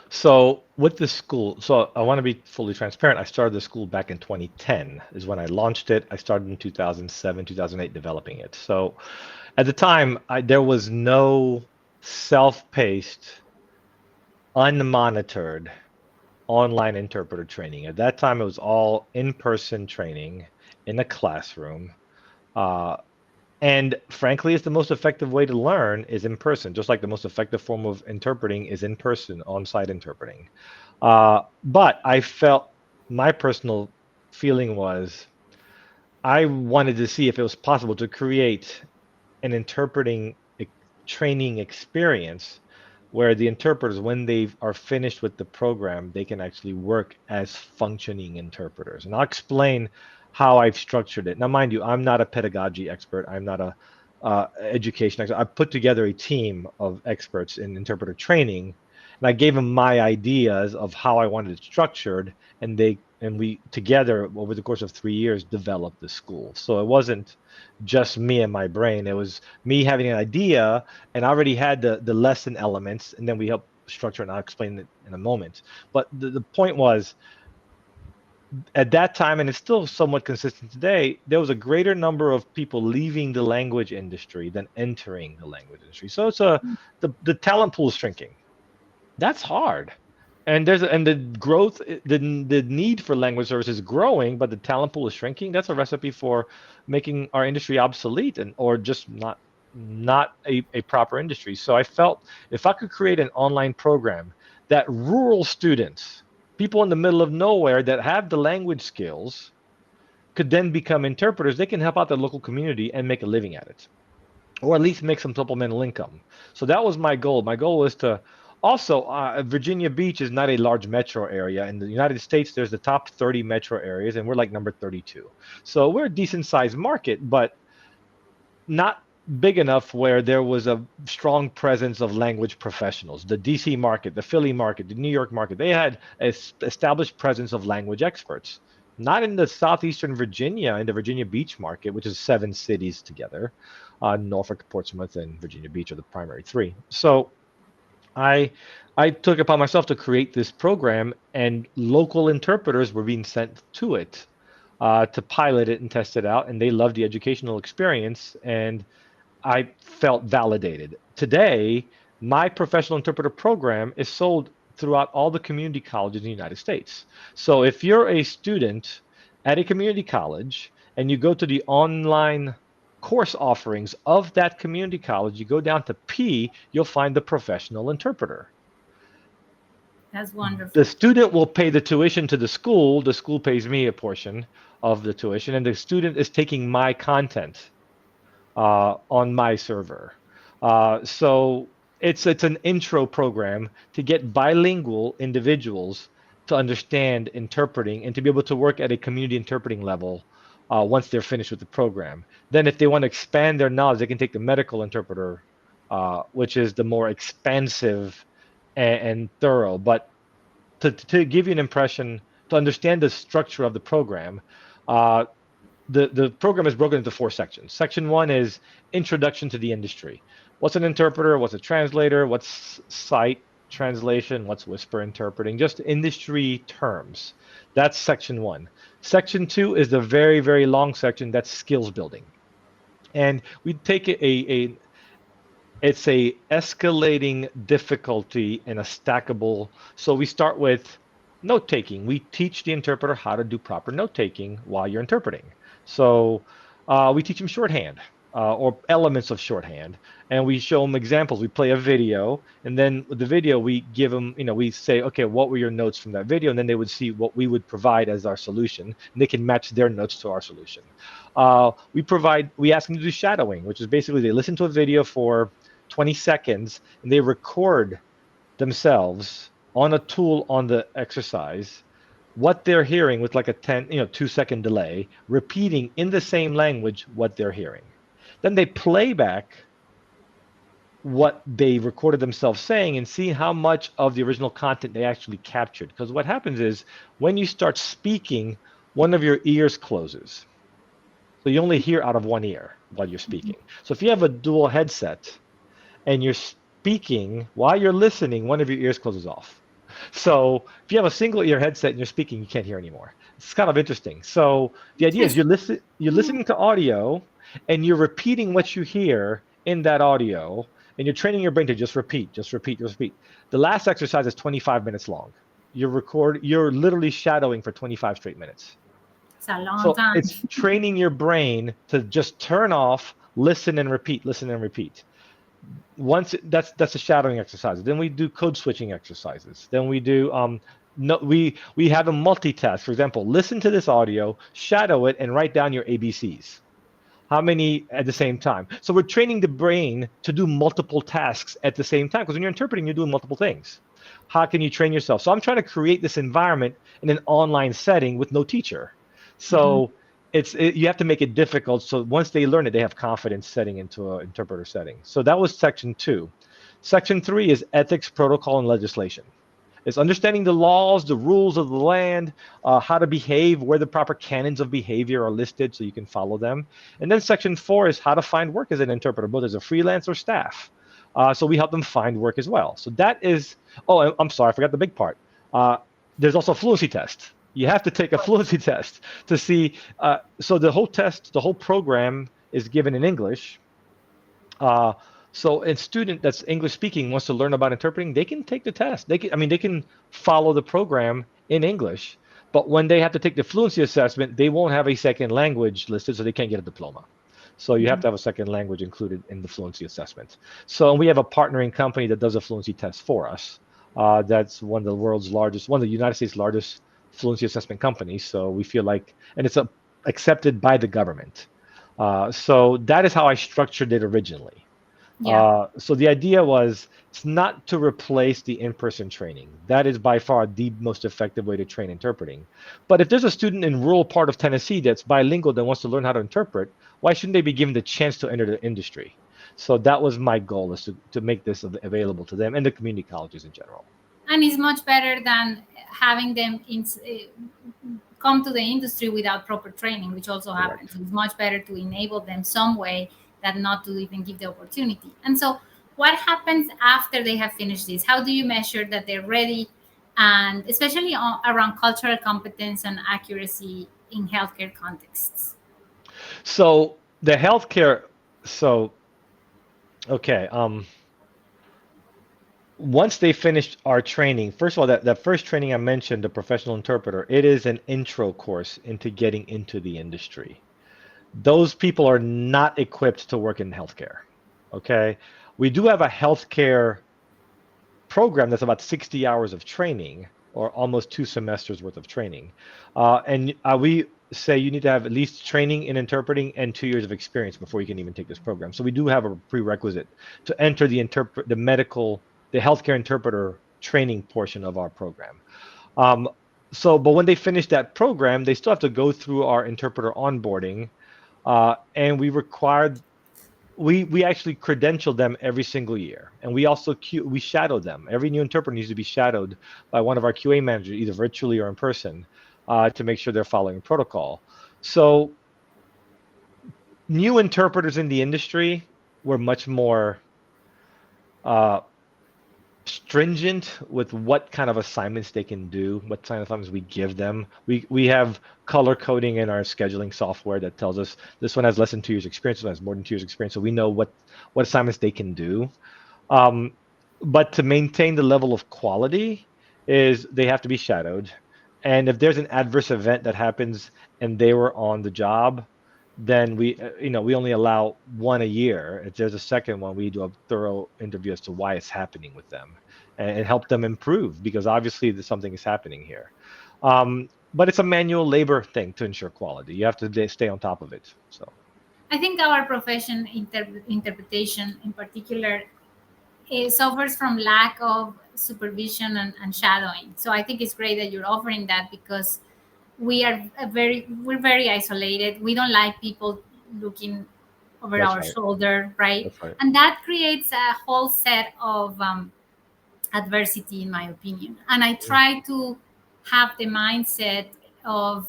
[SPEAKER 3] So with the school, so I want to be fully transparent. I started the school back in 2010 is when I launched it. I started in 2007, 2008 developing it. So at the time, there was no self-paced, unmonitored online interpreter training. At that time, it was all in-person training in a classroom. Uh, and frankly, it's the most effective way to learn is in person, just like the most effective form of interpreting is in person, on-site interpreting. But I felt my personal feeling was I wanted to see if it was possible to create an interpreting training experience where the interpreters, when they are finished with the program, they can actually work as functioning interpreters. And I'll explain how I've structured it. Now, mind you, I'm not a pedagogy expert. I'm not a education expert. I put together a team of experts in interpreter training, and I gave them my ideas of how I wanted it structured, and we together over the course of 3 years developed the school. So it wasn't just me and my brain. It was me having an idea and I already had the lesson elements, and then we help structure it, and I'll explain it in a moment. But the point was at that time, and it's still somewhat consistent today, there was a greater number of people leaving the language industry than entering the language industry. So the talent pool is shrinking. That's hard. And the growth, the need for language services is growing, but the talent pool is shrinking. That's a recipe for making our industry obsolete and or just not a proper industry. So I felt if I could create an online program that rural students, people in the middle of nowhere that have the language skills, could then become interpreters, they can help out their local community and make a living at it or at least make some supplemental income. So that was my goal. My goal was to also, Virginia Beach is not a large metro area. In the United States, there's the top 30 metro areas, and we're like number 32. So we're a decent sized market, but not big enough where there was a strong presence of language professionals. The DC market, the Philly market, the New York market, they had an established presence of language experts. Not in the southeastern Virginia, in the Virginia Beach market, which is 7 cities together. Norfolk, Portsmouth, and Virginia Beach are the primary three. So I I took it upon myself to create this program, and local interpreters were being sent to it to pilot it and test it out, and they loved the educational experience. And I felt validated. Today, my professional interpreter program is sold throughout all the community colleges in the United States. So if you're a student at a community college and you go to the online course offerings of that community college, you go down to P, you'll find the professional interpreter.
[SPEAKER 2] That's
[SPEAKER 3] The
[SPEAKER 2] wonderful.
[SPEAKER 3] student will pay the tuition to the school pays me a portion of the tuition, and the student is taking my content on my server. So it's an intro program to get bilingual individuals to understand interpreting and to be able to work at a community interpreting level once they're finished with the program. Then, if they want to expand their knowledge, they can take the medical interpreter, which is the more expansive and thorough. But to give you an impression, to understand the structure of the program, uh, the program is broken into 4 sections. Section one is introduction to the industry. What's an interpreter? What's a translator? What's sight translation? What's whisper interpreting? Just industry terms. That's section one. Section two is the very, very long section. That's skills building. And we take it's a escalating difficulty and a stackable. So we start with note taking. We teach the interpreter how to do proper note taking while you're interpreting. So we teach them shorthand or elements of shorthand, and we show them examples. We play a video, and then with the video, we give them, we say, okay, what were your notes from that video? And then they would see what we would provide as our solution, and they can match their notes to our solution. We ask them to do shadowing, which is basically they listen to a video for 20 seconds and they record themselves on a tool on the exercise what they're hearing with like a 2-second delay, repeating in the same language what they're hearing. Then they play back what they recorded themselves saying and see how much of the original content they actually captured. Because what happens is when you start speaking, one of your ears closes. So you only hear out of one ear while you're speaking. So if you have a dual headset and you're speaking while you're listening, one of your ears closes off. So if you have a single ear headset and you're speaking, you can't hear anymore. It's kind of interesting. So the idea is you're listening to audio and you're repeating what you hear in that audio and you're training your brain to just repeat, just repeat, just repeat. The last exercise is 25 minutes long. You're literally shadowing for 25 straight minutes.
[SPEAKER 2] It's a long
[SPEAKER 3] So
[SPEAKER 2] time.
[SPEAKER 3] it's training your brain to just turn off, listen and repeat. Once that's a shadowing exercise. Then we do code switching exercises. Then we do no we have a multitask. For example, listen to this audio, shadow it, and write down your ABCs. How many at the same time? So we're training the brain to do multiple tasks at the same time because when you're interpreting, you're doing multiple things. How can you train yourself? So I'm trying to create this environment in an online setting with no teacher.
[SPEAKER 2] Mhm.
[SPEAKER 3] So you have to make it difficult. So once they learn it, they have confidence setting into an interpreter setting. So that was section 2. Section 3 is ethics, protocol, and legislation. It's understanding the laws, the rules of the land, how to behave, where the proper canons of behavior are listed so you can follow them. And then section 4 is how to find work as an interpreter, both as a freelance or staff. So we help them find work as well. So that is, oh, I'm sorry, I forgot the big part. Uh, there's also a fluency test. You have to take a fluency test to see. So the whole test, the whole program is given in English. Uh, so a student that's English speaking wants to learn about interpreting, they can take the test. They can follow the program in English, but when they have to take the fluency assessment, they won't have a second language listed, so they can't get a diploma. So you have
[SPEAKER 2] Mhm.
[SPEAKER 3] to have a second language included in the fluency assessment. So we have a partnering company that does a fluency test for us. That's one of the United States largest fluency assessment companies. So we feel like, and accepted by the government. So that is how I structured it originally.
[SPEAKER 2] Yeah.
[SPEAKER 3] So the idea was it's not to replace the in-person training. That is by far the most effective way to train interpreting. But if there's a student in rural part of Tennessee that's bilingual that wants to learn how to interpret, why shouldn't they be given the chance to enter the industry? So that was my goal, is to make this available to them and the community colleges in general.
[SPEAKER 2] And it's much better than having them come to the industry without proper training, which also happens.
[SPEAKER 3] Correct.
[SPEAKER 2] It's much better to enable them some way than not to even give the opportunity. And so, what happens after they have finished this? How do you measure that they're ready, and especially around cultural competence and accuracy in healthcare contexts?
[SPEAKER 3] So the healthcare, so okay. Once they finished our training, first of all, that first training I mentioned, the professional interpreter, it is an intro course into getting into the industry. Those people are not equipped to work in healthcare. Okay. We do have a healthcare program that's about 60 hours of training or almost 2 semesters worth of training. And we say you need to have at least training in interpreting and 2 years of experience before you can even take this program. So we do have a prerequisite to enter the healthcare interpreter training portion of our program. Um, but when they finish that program, they still have to go through our interpreter onboarding, and we actually credential them every single year, and we also we shadow them. Every new interpreter needs to be shadowed by one of our QA managers, either virtually or in person, to make sure they're following protocol. So new interpreters in the industry were much more uh, stringent with what kind of assignments they can do, what kind of assignments we give them. We have color coding in our scheduling software that tells us this one has less than 2 years experience, this one has more than 2 years experience, so we know what assignments they can do. Um, but to maintain the level of quality is they have to be shadowed. And if there's an adverse event that happens and they were on the job, then we only allow one a year. If there's a second one, we do a thorough interview as to why it's happening with them and help them improve because obviously there's something is happening here. But it's a manual labor thing to ensure quality. You have to stay on top of it. So.
[SPEAKER 2] I think our profession, interpretation in particular, it suffers from lack of supervision and shadowing. So I think it's great that you're offering that because we're very isolated. We don't like people looking over
[SPEAKER 3] That's
[SPEAKER 2] our
[SPEAKER 3] right.
[SPEAKER 2] shoulder, right?
[SPEAKER 3] That's right.
[SPEAKER 2] And that creates a whole set of adversity, in my opinion. And I
[SPEAKER 3] Mm.
[SPEAKER 2] try to have the mindset of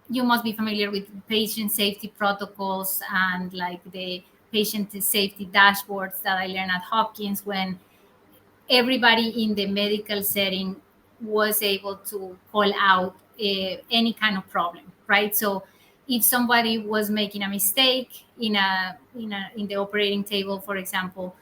[SPEAKER 2] you must be familiar with patient safety protocols and like the patient safety dashboards that I learned at Hopkins, when everybody in the medical setting was able to call out any kind of problem, right? So if somebody was making a mistake in the operating table, for example,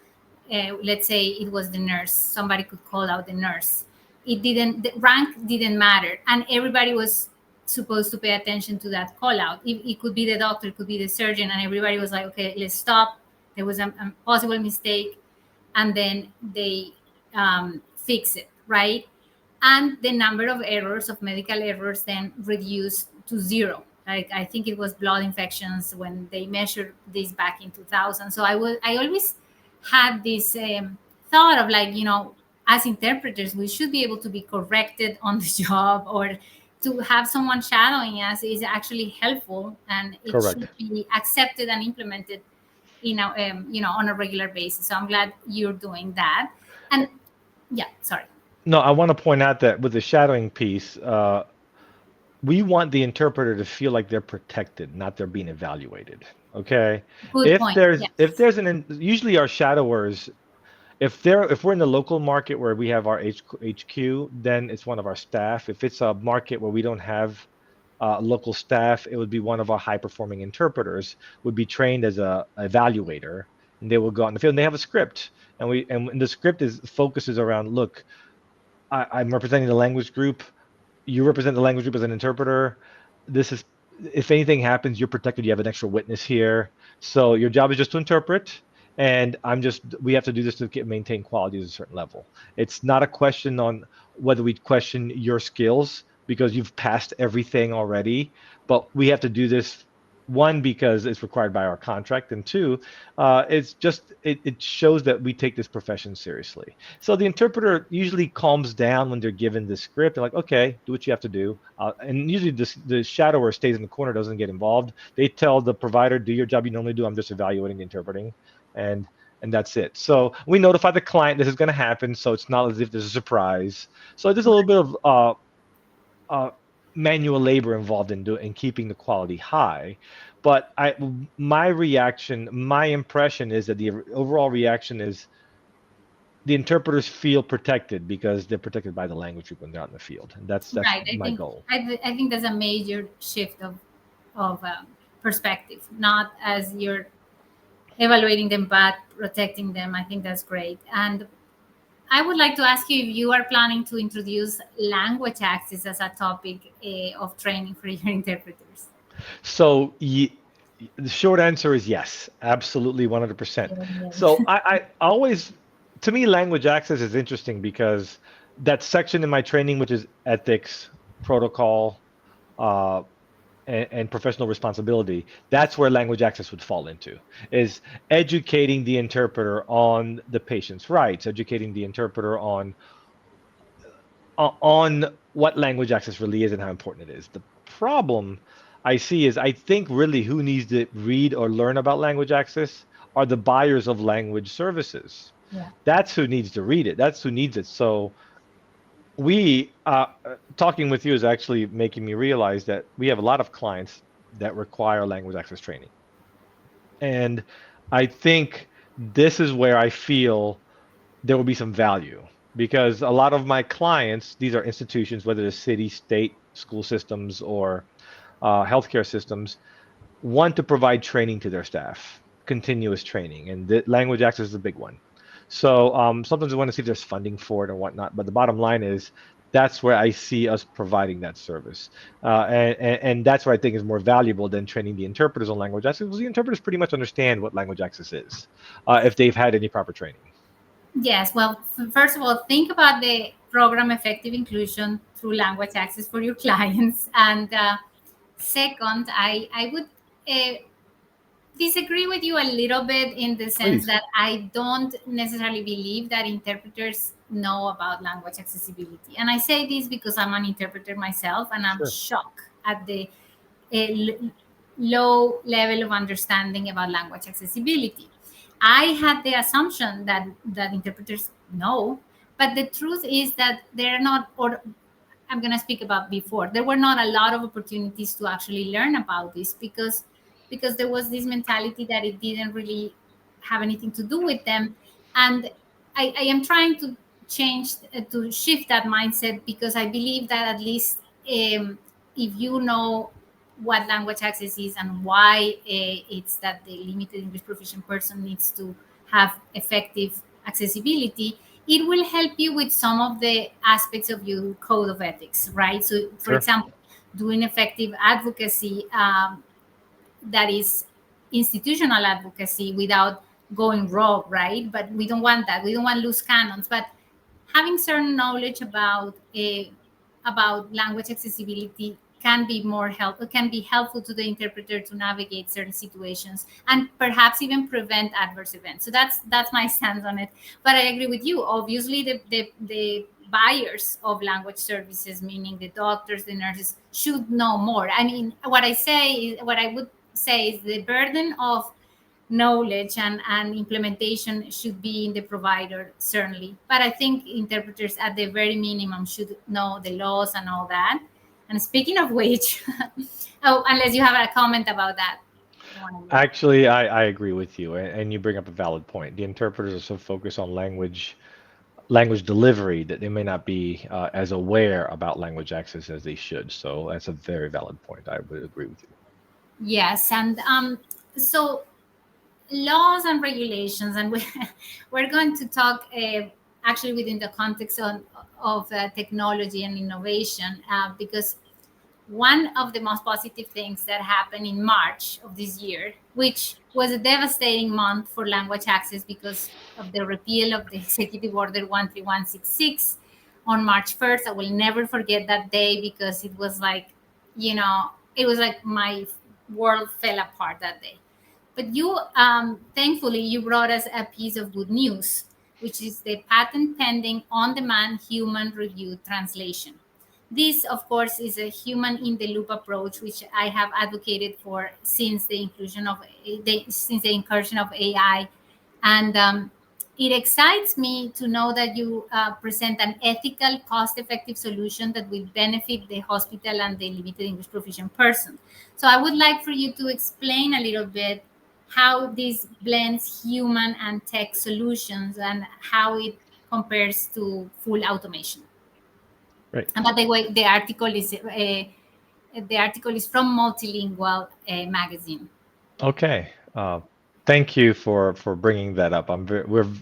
[SPEAKER 2] let's say it was the nurse, somebody could call out the nurse. It didn't, the rank didn't matter, and everybody was supposed to pay attention to that call out. It could be the doctor, it could be the surgeon, and everybody was like, okay, let's stop. There was a possible mistake, and then they fix it, right? And the number of errors, of medical errors, then reduced to zero. Like I think it was blood infections when they measured this back in 2000. So I always had this thought of like, as interpreters, we should be able to be corrected on the job, or to have someone shadowing us is actually helpful, and it should
[SPEAKER 3] Correct.
[SPEAKER 2] be accepted and implemented, on a regular basis. So I'm glad you're doing that. And yeah, sorry.
[SPEAKER 3] No, I want to point out that with the shadowing piece, we want the interpreter to feel like they're protected, not they're being evaluated. Okay.
[SPEAKER 2] Good
[SPEAKER 3] If
[SPEAKER 2] point.
[SPEAKER 3] there's if
[SPEAKER 2] Yes.
[SPEAKER 3] there's usually our shadowers, if we're in the local market where we have our HQ, then it's one of our staff. If it's a market where we don't have local staff, it would be one of our high performing interpreters would be trained as a evaluator, and they will go out in the field. And they have a script, and the script is focuses around, look, I'm representing the language group. You represent the language group as an interpreter. This is, if anything happens, you're protected. You have an extra witness here. So your job is just to interpret. And we have to do this to maintain quality at a certain level. It's not a question on whether we question your skills because you've passed everything already, but we have to do this, one, because it's required by our contract, and two, it shows that we take this profession seriously. So the interpreter usually calms down when they're given the script. They're like, okay, do what you have to do. And usually the shadower stays in the corner, doesn't get involved. They tell the provider, do your job you normally do. I'm just evaluating the interpreting. And and that's it. So we notify the client this is going to happen. So it's not as if there's a surprise. So there's a little bit of uh, manual labor involved in keeping the quality high. But my reaction, my impression is that the overall reaction is the interpreters feel protected because they're protected by the language group when they're out in the field, and that's
[SPEAKER 2] Right. I
[SPEAKER 3] my
[SPEAKER 2] think
[SPEAKER 3] goal.
[SPEAKER 2] I think that's a major shift of perspective. Not as you're evaluating them, but protecting them. I think that's great. And I would like to ask you if you are planning to introduce language access as a topic of training for your interpreters.
[SPEAKER 3] So the short answer is yes, absolutely, 100%. So
[SPEAKER 2] Yes.
[SPEAKER 3] I always, to me, language access is interesting because that section in my training, which is ethics, protocol, uh, and professional responsibility, that's where language access would fall into, is educating the interpreter on the patient's rights, educating the interpreter on what language access really is and how important it is. The problem I see is, I think really who needs to read or learn about language access are the buyers of language services.
[SPEAKER 2] Yeah.
[SPEAKER 3] That's who needs to read it. That's who needs it. So we talking with you is actually making me realize that we have a lot of clients that require language access training. And I think this is where I feel there will be some value, because a lot of my clients, these are institutions, whether it's city, state, school systems, or healthcare systems, want to provide training to their staff, continuous training, and the language access is a big one. So sometimes we want to see if there's funding for it or whatnot, but the bottom line is that's where I see us providing that service, and that's what I think is more valuable than training the interpreters on language access, because the interpreters pretty much understand what language access is, if they've had any proper training.
[SPEAKER 2] Yes. Well, first of all, think about the program effective inclusion through language access for your clients. And second, I would disagree with you a little bit in the sense
[SPEAKER 3] Please.
[SPEAKER 2] that I don't necessarily believe that interpreters know about language accessibility. And I say this because I'm an interpreter myself, and I'm
[SPEAKER 3] Sure.
[SPEAKER 2] shocked at the low level of understanding about language accessibility. I had the assumption that interpreters know, but the truth is that they're not, or I'm going to speak about before. There were not a lot of opportunities to actually learn about this because there was this mentality that it didn't really have anything to do with them. And I am trying to change, to shift that mindset, because I believe that at least if you know what language access is and why it's that the limited English proficient person needs to have effective accessibility, it will help you with some of the aspects of your code of ethics, right? So, for
[SPEAKER 3] Sure.
[SPEAKER 2] example, doing effective advocacy, that is institutional advocacy without going rogue, right? But we don't want that. We don't want loose cannons. But having certain knowledge about language accessibility can be more helpful, can be helpful to the interpreter to navigate certain situations and perhaps even prevent adverse events. So that's my stance on it. But I agree with you. Obviously, the buyers of language services, meaning the doctors, the nurses, should know more. I mean, what I would say is the burden of knowledge and implementation should be in the provider, certainly. But I think interpreters, at the very minimum, should know the laws and all that. And speaking of which, oh, unless you have a comment about that. I don't want to.
[SPEAKER 3] Actually, I agree with you, and you bring up a valid point. The interpreters are so focused on language delivery that they may not be as aware about language access as they should. So that's a very valid point. I would agree with you.
[SPEAKER 2] Yes, and so laws and regulations, and we're going to talk actually within the context of technology and innovation, because one of the most positive things that happened in March of this year, which was a devastating month for language access because of the repeal of the Executive Order 13166 on March 1st. I will never forget that day because it was like, it was like my world fell apart that day. But you, thankfully, you brought us a piece of good news, which is the patent pending on demand human review translation. This, of course, is a human in the loop approach, which I have advocated for since since the incursion of AI, and it excites me to know that you present an ethical, cost-effective solution that will benefit the hospital and the limited English proficient person. So I would like for you to explain a little bit how this blends human and tech solutions and how it compares to full automation.
[SPEAKER 3] Right.
[SPEAKER 2] And by the way, the article is from Multilingual magazine.
[SPEAKER 3] Okay. Thank you for bringing that up.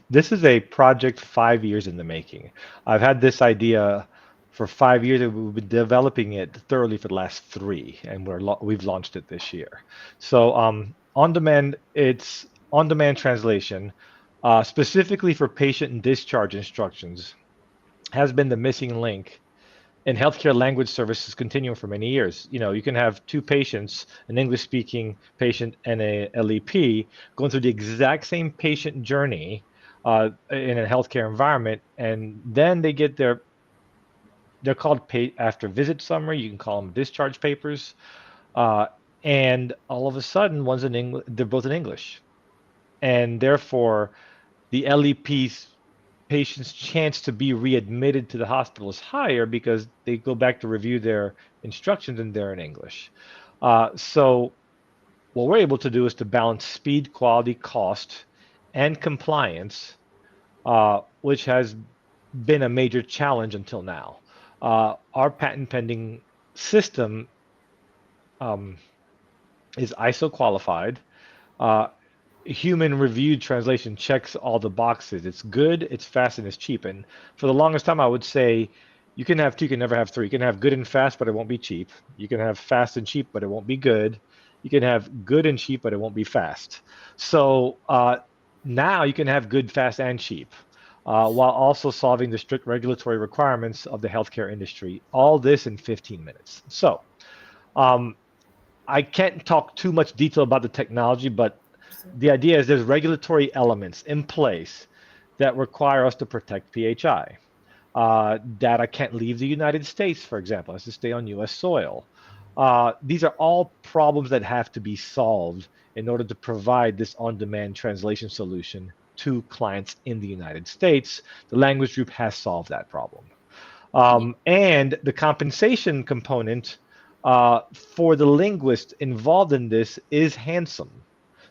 [SPEAKER 3] This is a project 5 years in the making. I've had this idea for 5 years, and we've been developing it thoroughly for the last three, and we've launched it this year. So, on demand, it's on demand translation, specifically for patient and discharge instructions, has been the missing link in healthcare language services continuum for many years. You can have two patients, an English speaking patient and a LEP, going through the exact same patient journey in a healthcare environment, and then they're called pay after visit summary. You can call them discharge papers, uh, and all of a sudden, one's in English, they're both in English, and therefore the LEP's patient's chance to be readmitted to the hospital is higher because they go back to review their instructions and they're in English. So what we're able to do is to balance speed, quality, cost, and compliance, which has been a major challenge until now. Our patent pending system um, is ISO qualified. Uh, Human reviewed translation checks all the boxes. It's good, it's fast, and it's cheap. And for the longest time, I would say you can have two, you can never have three. You can have good and fast, but it won't be cheap. You can have fast and cheap, but it won't be good. You can have good and cheap, but it won't be fast. So now you can have good, fast, and cheap, while also solving the strict regulatory requirements of the healthcare industry. All this in 15 minutes. So um, I can't talk too much detail about the technology, but the idea is there's regulatory elements in place that require us to protect PHI. Data can't leave the United States, for example, it has to stay on US soil. These are all problems that have to be solved in order to provide this on-demand translation solution to clients in the United States. The language group has solved that problem.
[SPEAKER 2] Yeah.
[SPEAKER 3] And the compensation component for the linguist involved in this is handsome.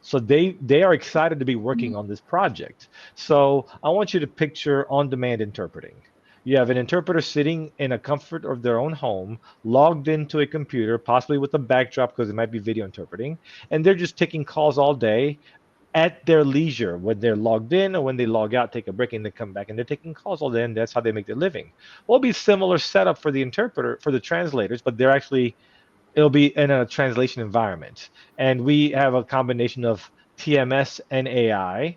[SPEAKER 3] So they are excited to be working on this project. So I want you to picture on-demand interpreting. You have an interpreter sitting in a comfort of their own home, logged into a computer, possibly with a backdrop because it might be video interpreting, and they're just taking calls all day at their leisure when they're logged in or when they log out, take a break, and they come back and they're taking calls all day, and that's how they make their living. Well, it'll be similar setup for the interpreter, for the translators, but they're actually it'll be in a translation environment. And we have a combination of TMS and AI,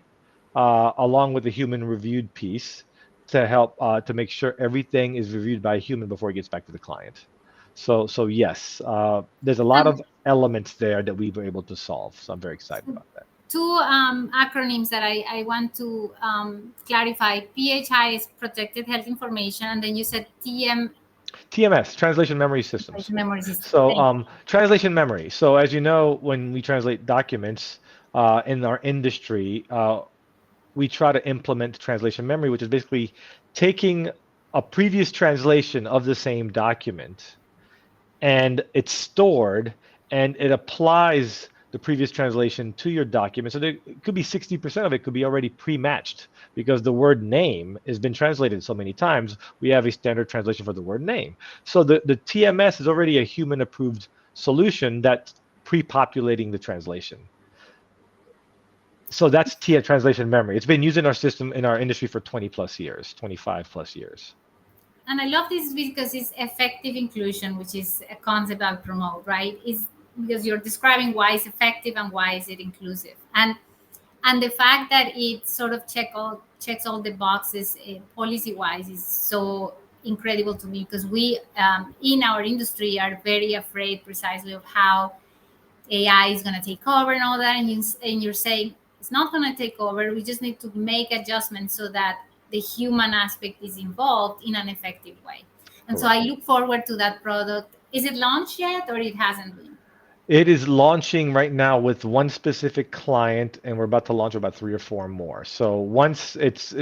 [SPEAKER 3] along with the human reviewed piece to help to make sure everything is reviewed by a human before it gets back to the client. So yes, there's a lot
[SPEAKER 2] Um,
[SPEAKER 3] of elements there that we were able to solve. So I'm very excited about that.
[SPEAKER 2] Two acronyms that I want to clarify. PHI is protected health information, and then you said
[SPEAKER 3] TMS, translation memory systems.
[SPEAKER 2] memory system.
[SPEAKER 3] So
[SPEAKER 2] Thank
[SPEAKER 3] translation memory. So as you know, when we translate documents in our industry, we try to implement translation memory, which is basically taking a previous translation of the same document and it's stored and it applies the previous translation to your document. So there it could be 60% of it could be already pre-matched because the word name has been translated so many times. We have a standard translation for the word name. So the TMS is already a human approved solution that's pre-populating the translation. So that's translation memory. It's been used in our system in our industry for 20 plus years, 25 plus years.
[SPEAKER 2] And I love this because it's effective inclusion, which is a concept I promote, right? Is because you're describing why it's effective and why is it inclusive, and the fact that it sort of checks all the boxes policy wise is so incredible to me because we in our industry are very afraid precisely of how AI is going to take over and all that, and you're saying it's not going to take over. We just need to make adjustments so that the human aspect is involved in an effective way. And so I
[SPEAKER 3] Correct.
[SPEAKER 2] look forward to that product. Is it launched yet, or it hasn't been?
[SPEAKER 3] It is launching right now with one specific client, and we're about to launch about three or four more. So once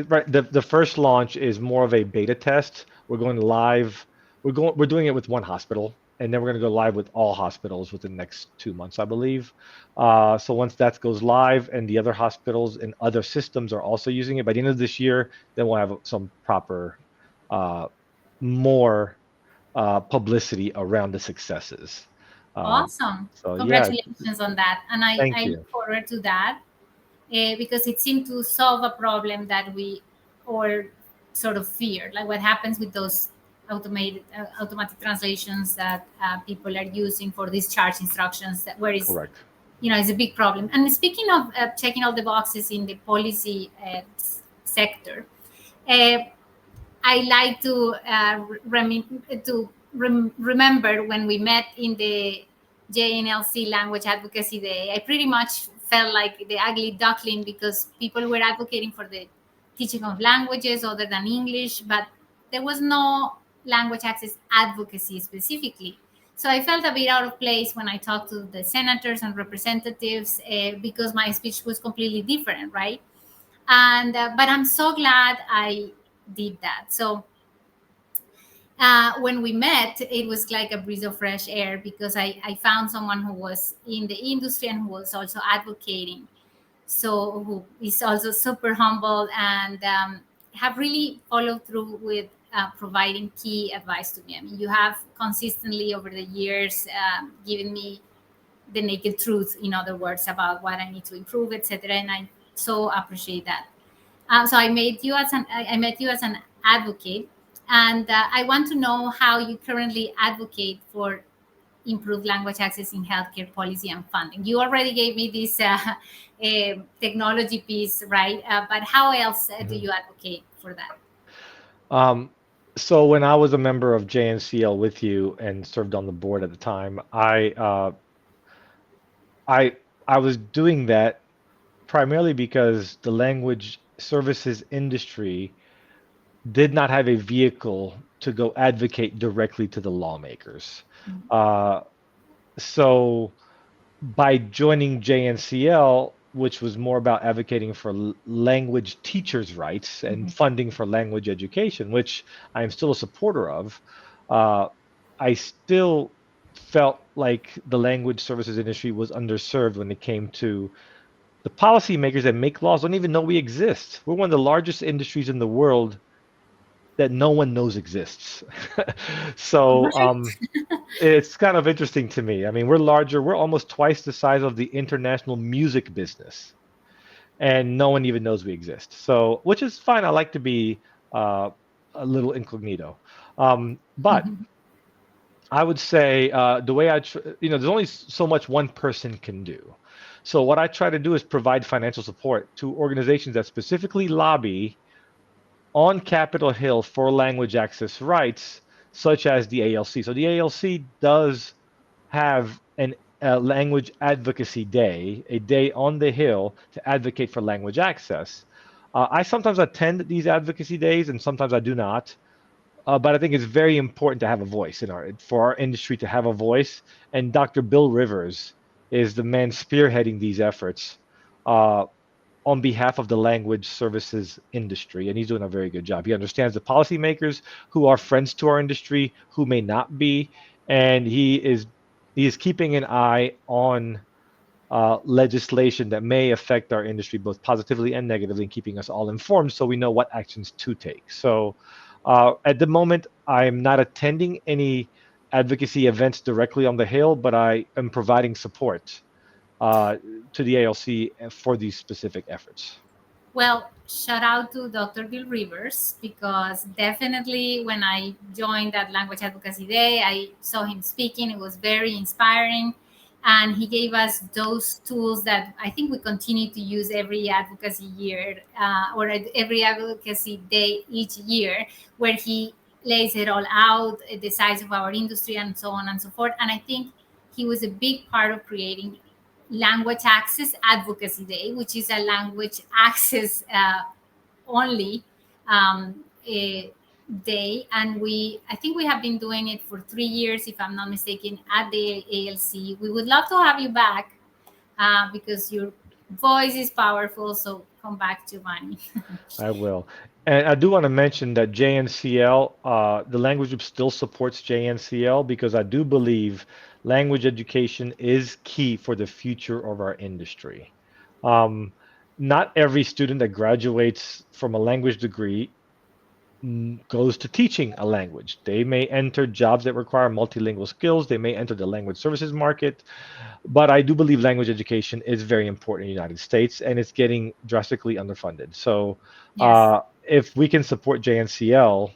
[SPEAKER 3] right, the first launch is more of a beta test. We're going live. We're doing it with one hospital, and then we're going to go live with all hospitals within the next 2 months, I believe. So once that goes live, and the other hospitals and other systems are also using it by the end of this year, then we'll have some proper, uh, more publicity around the successes. Um,
[SPEAKER 2] Awesome.
[SPEAKER 3] so yeah,
[SPEAKER 2] Congratulations on that. And I
[SPEAKER 3] thank you.
[SPEAKER 2] look forward to that because it seemed to solve a problem that we or sort of feared, like what happens with those automatic translations that people are using for discharge instructions, that where is
[SPEAKER 3] Correct.
[SPEAKER 2] it's a big problem. And speaking of checking all the boxes in the policy sector, uh, I like to remember when we met in the JNLC Language Advocacy Day. I pretty much felt like the ugly duckling because people were advocating for the teaching of languages other than English, but there was no language access advocacy specifically. So I felt a bit out of place when I talked to the senators and representatives because my speech was completely different, right? And but I'm so glad I did that. So when we met, it was like a breeze of fresh air because I found someone who was in the industry and who was also advocating. So who is also super humble and have really followed through with providing key advice to me. I mean, you have consistently over the years given me the naked truth, in other words, about what I need to improve, etc. And I so appreciate that. So I met you as an advocate, and I want to know how you currently advocate for improved language access in healthcare policy and funding. You already gave me this technology piece, right? But how else do
[SPEAKER 3] Mhm.
[SPEAKER 2] you advocate for that?
[SPEAKER 3] Um, so when I was a member of JNCL with you and served on the board at the time, I I was doing that primarily because the language services industry did not have a vehicle to go advocate directly to the lawmakers. Uh, So by joining JNCL, which was more about advocating for language teachers' rights and
[SPEAKER 2] Mhm.
[SPEAKER 3] funding for language education, which I am still a supporter of, uh, I still felt like the language services industry was underserved when it came to the policymakers that make laws don't even know we exist. We're one of the largest industries in the world that no one knows exists. So
[SPEAKER 2] Right.
[SPEAKER 3] it's kind of interesting to me. I mean, we're larger, we're almost twice the size of the international music business, and no one even knows we exist. So, which is fine. I like to be uh, a little incognito. But I would say the way there's only so much one person can do. So, what I try to do is provide financial support to organizations that specifically lobby on Capitol Hill for language access rights, such as the ALC. So the ALC does have a language advocacy day, a day on the Hill to advocate for language access. I sometimes attend these advocacy days, and sometimes I do not. But I think it's very important to have a voice for our industry to have a voice. And Dr. Bill Rivers is the man spearheading these efforts. Uh, on behalf of the language services industry, and he's doing a very good job. He understands the policymakers who are friends to our industry, who may not be, and he is keeping an eye on legislation that may affect our industry both positively and negatively, and keeping us all informed so we know what actions to take. So, at the moment, I'm not attending any advocacy events directly on the Hill, but I am providing support uh, to the ALC for these specific efforts.
[SPEAKER 2] Well, shout out to Dr. Bill Rivers, because definitely when I joined that language advocacy day, I saw him speaking. It was very inspiring. And he gave us those tools that I think we continue to use every advocacy year, or at every advocacy day each year, where he lays it all out, the size of our industry, and so on and so forth. And I think he was a big part of creating Language Access Advocacy Day, which is a language access only a day. And I think we have been doing it for 3 years, if I'm not mistaken, at the ALC. We would love to have you back, because your voice is powerful. So come back, Giovanni.
[SPEAKER 3] I will. And I do want to mention that JNCL, the language group still supports JNCL because I do believe language education is key for the future of our industry. Um, Not every student that graduates from a language degree goes to teaching a language. They may enter jobs that require multilingual skills. They may enter the language services market. But I do believe language education is very important in the United States, and it's getting drastically underfunded. So
[SPEAKER 2] Yes.
[SPEAKER 3] if we can support JNCL,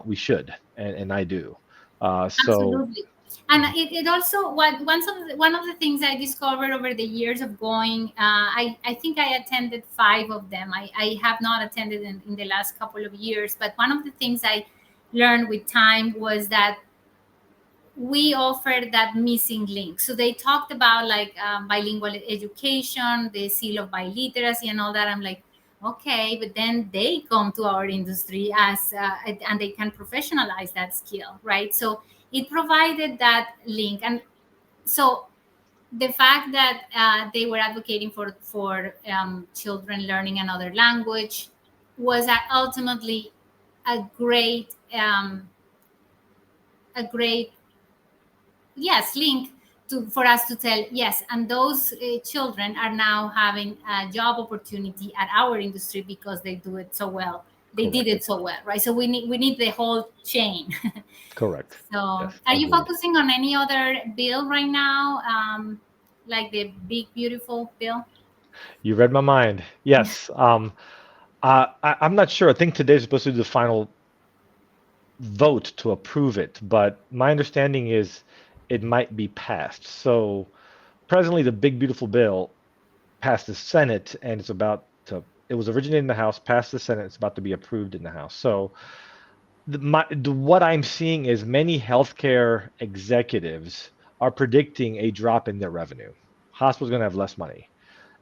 [SPEAKER 3] we should, and I do. So
[SPEAKER 2] Absolutely. And it also, one of the things I discovered over the years of going, I think I attended 5 of them. I have not attended in the last couple of years, but one of the things I learned with time was that we offered that missing link. So they talked about like bilingual education, the seal of biliteracy, and all that. I'm like, okay, but then they come to our industry as and they can professionalize that skill, right? So it provided that link. And so the fact that they were advocating for children learning another language was ultimately a great yes link to for us to tell yes. And those children are now having a job opportunity at our industry because they do it so well, they did
[SPEAKER 3] correct,
[SPEAKER 2] it so well, right? So we need the whole chain.
[SPEAKER 3] correct.
[SPEAKER 2] So
[SPEAKER 3] Yes,
[SPEAKER 2] are you
[SPEAKER 3] agreed.
[SPEAKER 2] focusing on any other bill right now, like the big beautiful bill?
[SPEAKER 3] You read my mind. Yes. I'm not sure. I think today's supposed to be the final vote to approve it, but my understanding is it might be passed. So presently, the big beautiful bill passed the Senate, and it's about to. It was originated in the House, passed the Senate. It's about to be approved in the House. So what I'm seeing is many healthcare executives are predicting a drop in their revenue. Hospitals are going to have less money.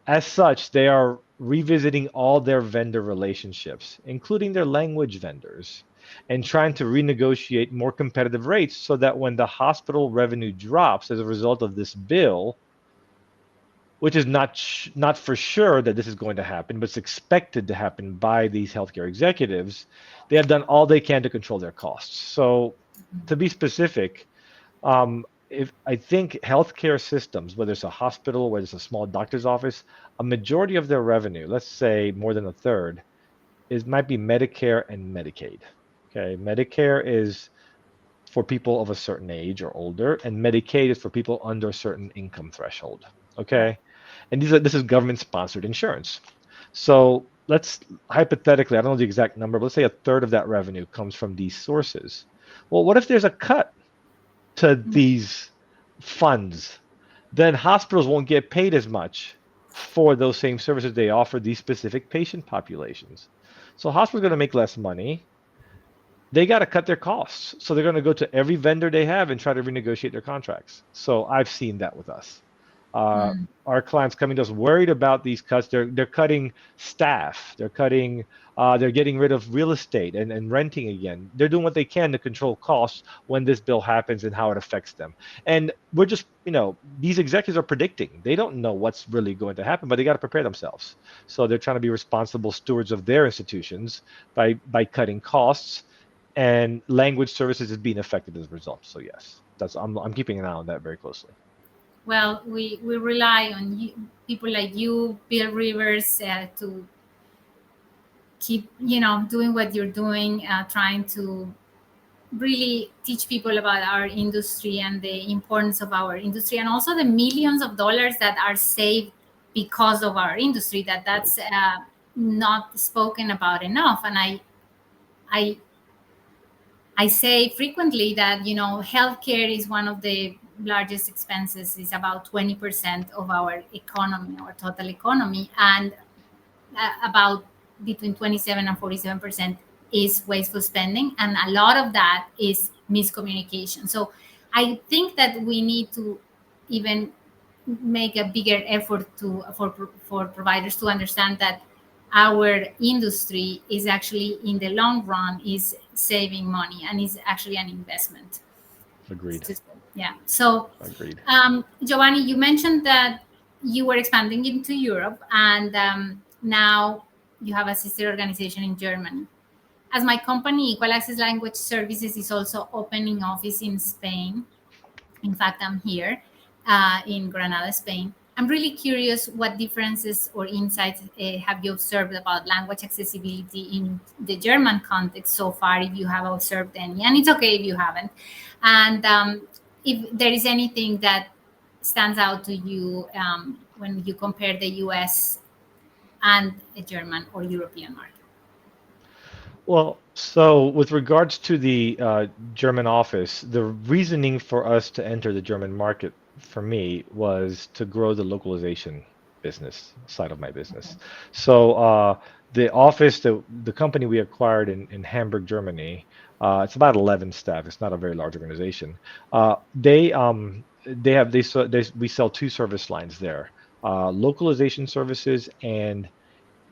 [SPEAKER 3] As such, they are revisiting all their vendor relationships, including their language vendors. and trying to renegotiate more competitive rates so that when the hospital revenue drops as a result of this bill, which is not for sure that this is going to happen, but it's expected to happen by these healthcare executives, they have done all they can to control their costs. So, to be specific, if I think healthcare systems, whether it's a hospital, whether it's a small doctor's office, a majority of their revenue, let's say more than a third, is might be Medicare and Medicaid. Okay, Medicare is for people of a certain age or older, and Medicaid is for people under a certain income threshold.
[SPEAKER 2] Right.
[SPEAKER 3] Okay, and this is government sponsored insurance. So let's hypothetically, I don't know the exact number, but let's say a third of that revenue comes from these sources. Well, what if there's a cut to these funds? Then hospitals won't get paid as much for those same services they offer these specific patient populations. So hospitals are going to make less money. They got to cut their costs. So they're going to go to every vendor they have and try to renegotiate their contracts. So I've seen that with us.
[SPEAKER 2] Mm.
[SPEAKER 3] Our clients coming to us worried about these cuts. They're cutting staff. They're getting rid of real estate and renting again. They're doing what they can to control costs when this bill happens and how it affects them. And we're just, these executives are predicting. They don't know what's really going to happen, but they got to prepare themselves. So they're trying to be responsible stewards of their institutions by cutting costs, and language services is being affected as a result. So yes, I'm keeping an eye on that very closely.
[SPEAKER 2] Well, we rely on you, people like you, Bill Rivers, to keep doing what you're doing, trying to really teach people about our industry and the importance of our industry, and also the millions of dollars that are saved because of our industry. That's
[SPEAKER 3] Right.
[SPEAKER 2] not spoken about enough. And I I say frequently that healthcare is one of the largest expenses. It's about 20% of our economy, our total economy, and about between 27 and 47% is wasteful spending, and a lot of that is miscommunication. So I think that we need to even make a bigger effort for providers to understand that our industry is actually in the long run is saving money and is actually an investment. It's
[SPEAKER 3] Agreed.
[SPEAKER 2] just, yeah. So
[SPEAKER 3] Agreed.
[SPEAKER 2] Giovanni, you mentioned that you were expanding into Europe, and now you have a sister organization in Germany. As my company, Equal Access Language Services, is also opening office in Spain. In fact, I'm here in Granada, Spain. I'm really curious what differences or insights have you observed about language accessibility in the German context so far, if you have observed any, and it's okay if you haven't. And if there is anything that stands out to you when you compare the US and a German or European market.
[SPEAKER 3] Well, so with regards to the German office, the reasoning for us to enter the German market for me was to grow the localization business side of my business. So the office, the company we acquired in Hamburg, Germany, it's about 11 staff. It's not a very large organization. We sell two service lines there, localization services and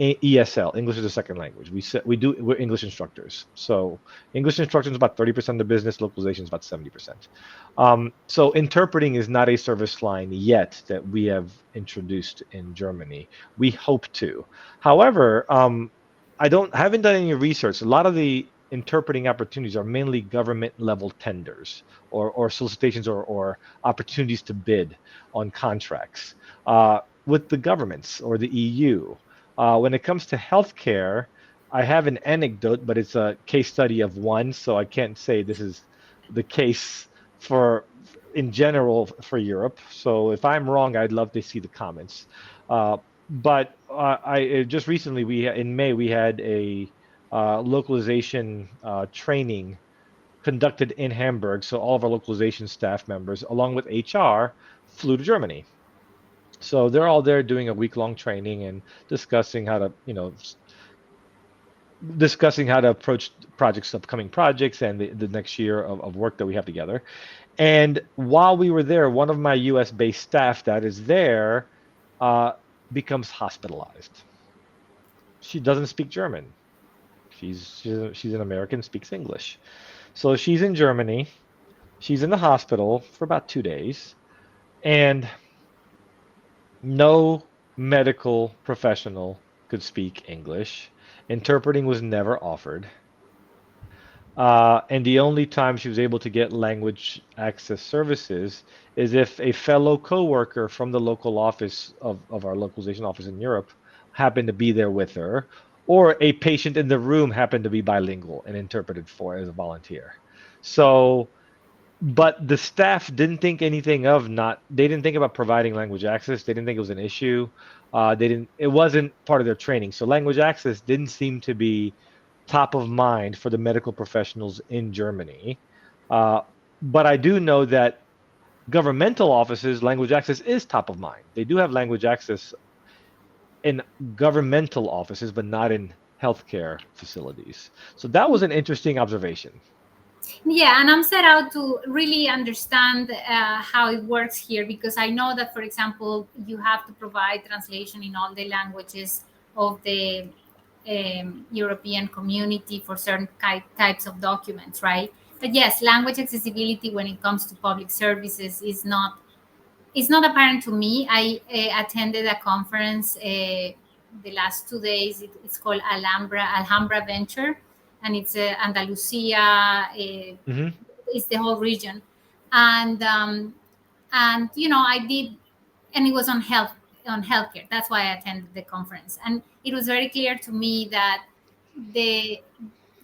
[SPEAKER 3] ESL, English as a second language. We're English instructors. So English instruction is about 30% of the business, localization is about 70%. So interpreting is not a service line yet that we have introduced in Germany. We hope to. However, haven't done any research. A lot of the interpreting opportunities are mainly government level tenders or solicitations or opportunities to bid on contracts with the governments or the EU. When it comes to healthcare, I have an anecdote, but it's a case study of one, so I can't say this is the case for in general for Europe. So if I'm wrong, I'd love to see the comments. But I just recently in May we had a localization training conducted in Hamburg. So all of our localization staff members, along with HR, flew to Germany. So they're all there doing a week-long training and discussing how to, discussing how to approach projects, upcoming projects, and the next year of work that we have together. And while we were there, one of my US-based staff that is there uh, becomes hospitalized. She doesn't speak German. She's an American, speaks English. So she's in Germany. She's in the hospital for about 2 days, and no medical professional could speak English. Interpreting was never offered. And the only time she was able to get language access services is if a fellow coworker from the local office of our localization office in Europe happened to be there with her, or a patient in the room happened to be bilingual and interpreted for as a volunteer. So but the staff didn't think anything of not, they didn't think about providing language access. They didn't think it was an issue. It wasn't part of their training. So language access didn't seem to be top of mind for the medical professionals in Germany. Uh, but I do know that governmental offices, language access is top of mind. They do have language access in governmental offices, but not in healthcare facilities. So that was an interesting observation.
[SPEAKER 2] Yeah, and I'm set out to really understand how it works here, because I know that, for example, you have to provide translation in all the languages of the European community for certain types of documents, right? But yes, language accessibility when it comes to public services is not, it's not apparent to me. I attended a conference the last 2 days. It's called Alhambra Venture, and it's Andalusia.
[SPEAKER 3] Hmm.
[SPEAKER 2] It's the whole region, and you know, I did, and it was on health, on healthcare. That's why I attended the conference, and it was very clear to me that the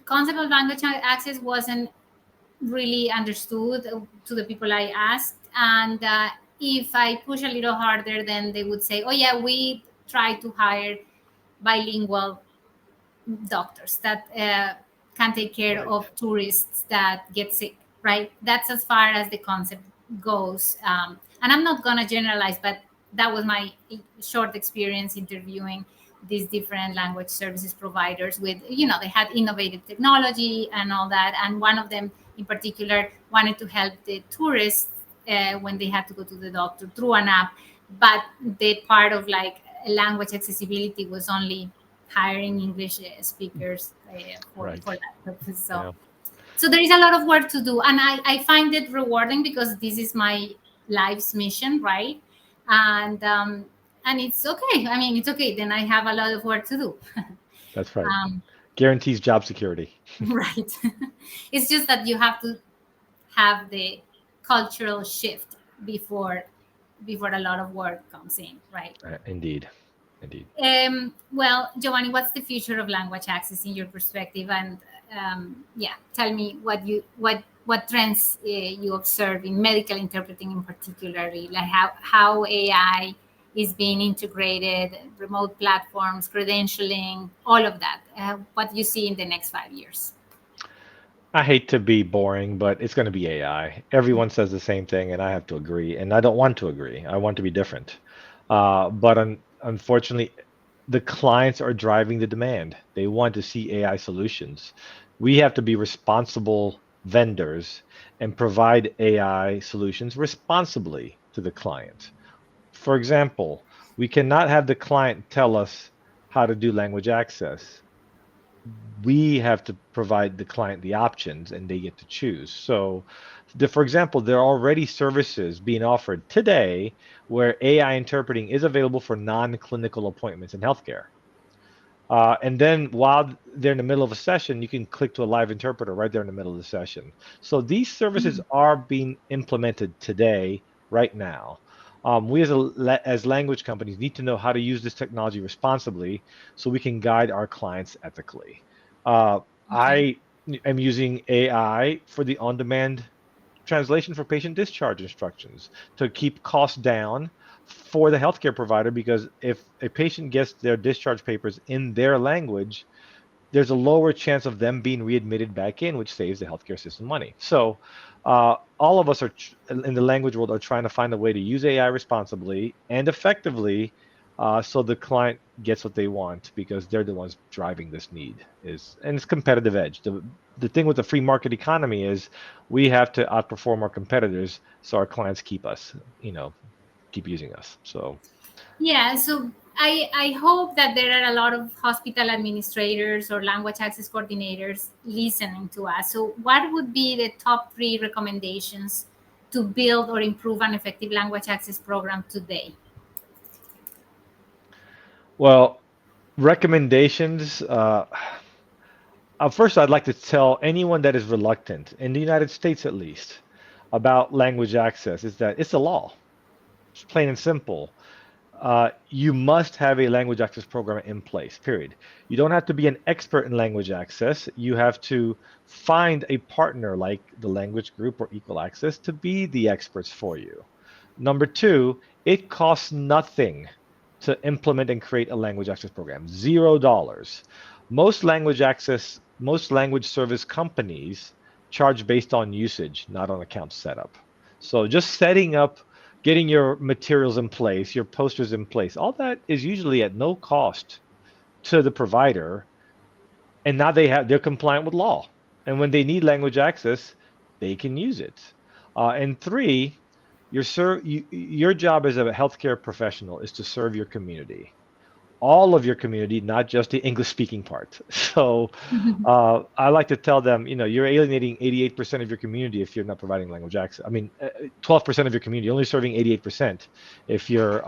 [SPEAKER 2] concept of language access wasn't really understood to the people I asked. And if I push a little harder, then they would say, "Oh yeah, we try to hire bilingual doctors that can take care
[SPEAKER 3] Right.
[SPEAKER 2] of tourists that get sick." Right? That's as far as the concept goes. And I'm not gonna generalize, but that was my short experience interviewing these different language services providers. With, you know, they had innovative technology and all that, and one of them in particular wanted to help the tourists when they had to go to the doctor through an app, but the part of like language accessibility was only hiring English speakers
[SPEAKER 3] Right.
[SPEAKER 2] for that purpose. So
[SPEAKER 3] Yeah.
[SPEAKER 2] so there is a lot of work to do, and I find it rewarding because this is my life's mission, right? And it's okay. I mean, it's okay. Then I have a lot of work to do.
[SPEAKER 3] That's right.
[SPEAKER 2] um,
[SPEAKER 3] Guarantees job security.
[SPEAKER 2] right. It's just that you have to have the cultural shift before a lot of work comes in, right?
[SPEAKER 3] Indeed. Indeed.
[SPEAKER 2] Well, Giovanni, what's the future of language access in your perspective? And yeah, tell me what trends you observe in medical interpreting, in particularly, like how AI is being integrated, remote platforms, credentialing, all of that. What you see in the next 5 years?
[SPEAKER 3] I hate to be boring, but it's going to be AI. Everyone says the same thing, and I have to agree. And I don't want to agree. I want to be different. But unfortunately, the clients are driving the demand. They want to see AI solutions. We have to be responsible vendors and provide AI solutions responsibly to the client. For example, we cannot have the client tell us how to do language access. We have to provide the client the options and they get to choose. So, for example, there are already services being offered today where AI interpreting is available for non-clinical appointments in healthcare. And then while they're in the middle of a session, you can click to a live interpreter right there in the middle of the session. So these services are being implemented today, right now. We as language companies need to know how to use this technology responsibly so we can guide our clients ethically. Uh,
[SPEAKER 2] Okay.
[SPEAKER 3] I am using AI for the on-demand translation for patient discharge instructions to keep costs down for the healthcare provider, because if a patient gets their discharge papers in their language, there's a lower chance of them being readmitted back in, which saves the healthcare system money. So, all of us are in the language world are trying to find a way to use AI responsibly and effectively, so the client gets what they want because they're the ones driving this need. And it's competitive edge. The thing with the free market economy is we have to outperform our competitors so our clients keep us, keep using us. So
[SPEAKER 2] Yeah. So I hope that there are a lot of hospital administrators or language access coordinators listening to us. So, what would be the top three recommendations to build or improve an effective language access program today?
[SPEAKER 3] Well, recommendations. First, I'd like to tell anyone that is reluctant, in the United States at least, about language access is that it's a law. It's plain and simple. You must have a language access program in place, period. You don't have to be an expert in language access. You have to find a partner like the language group or Equal Access to be the experts for you. Number two, it costs nothing to implement and create a language access program, $0. Most language service companies charge based on usage, not on account setup. So just setting up, getting your materials in place, your posters in place, all that is usually at no cost to the provider. And now they're compliant with law. And when they need language access, they can use it. And three, your job as a healthcare professional is to serve your community, all of your community, not just the English speaking part. So I like to tell them, you're alienating 88% of your community if you're not providing language access. I mean, 12% of your community, only serving 88% if you're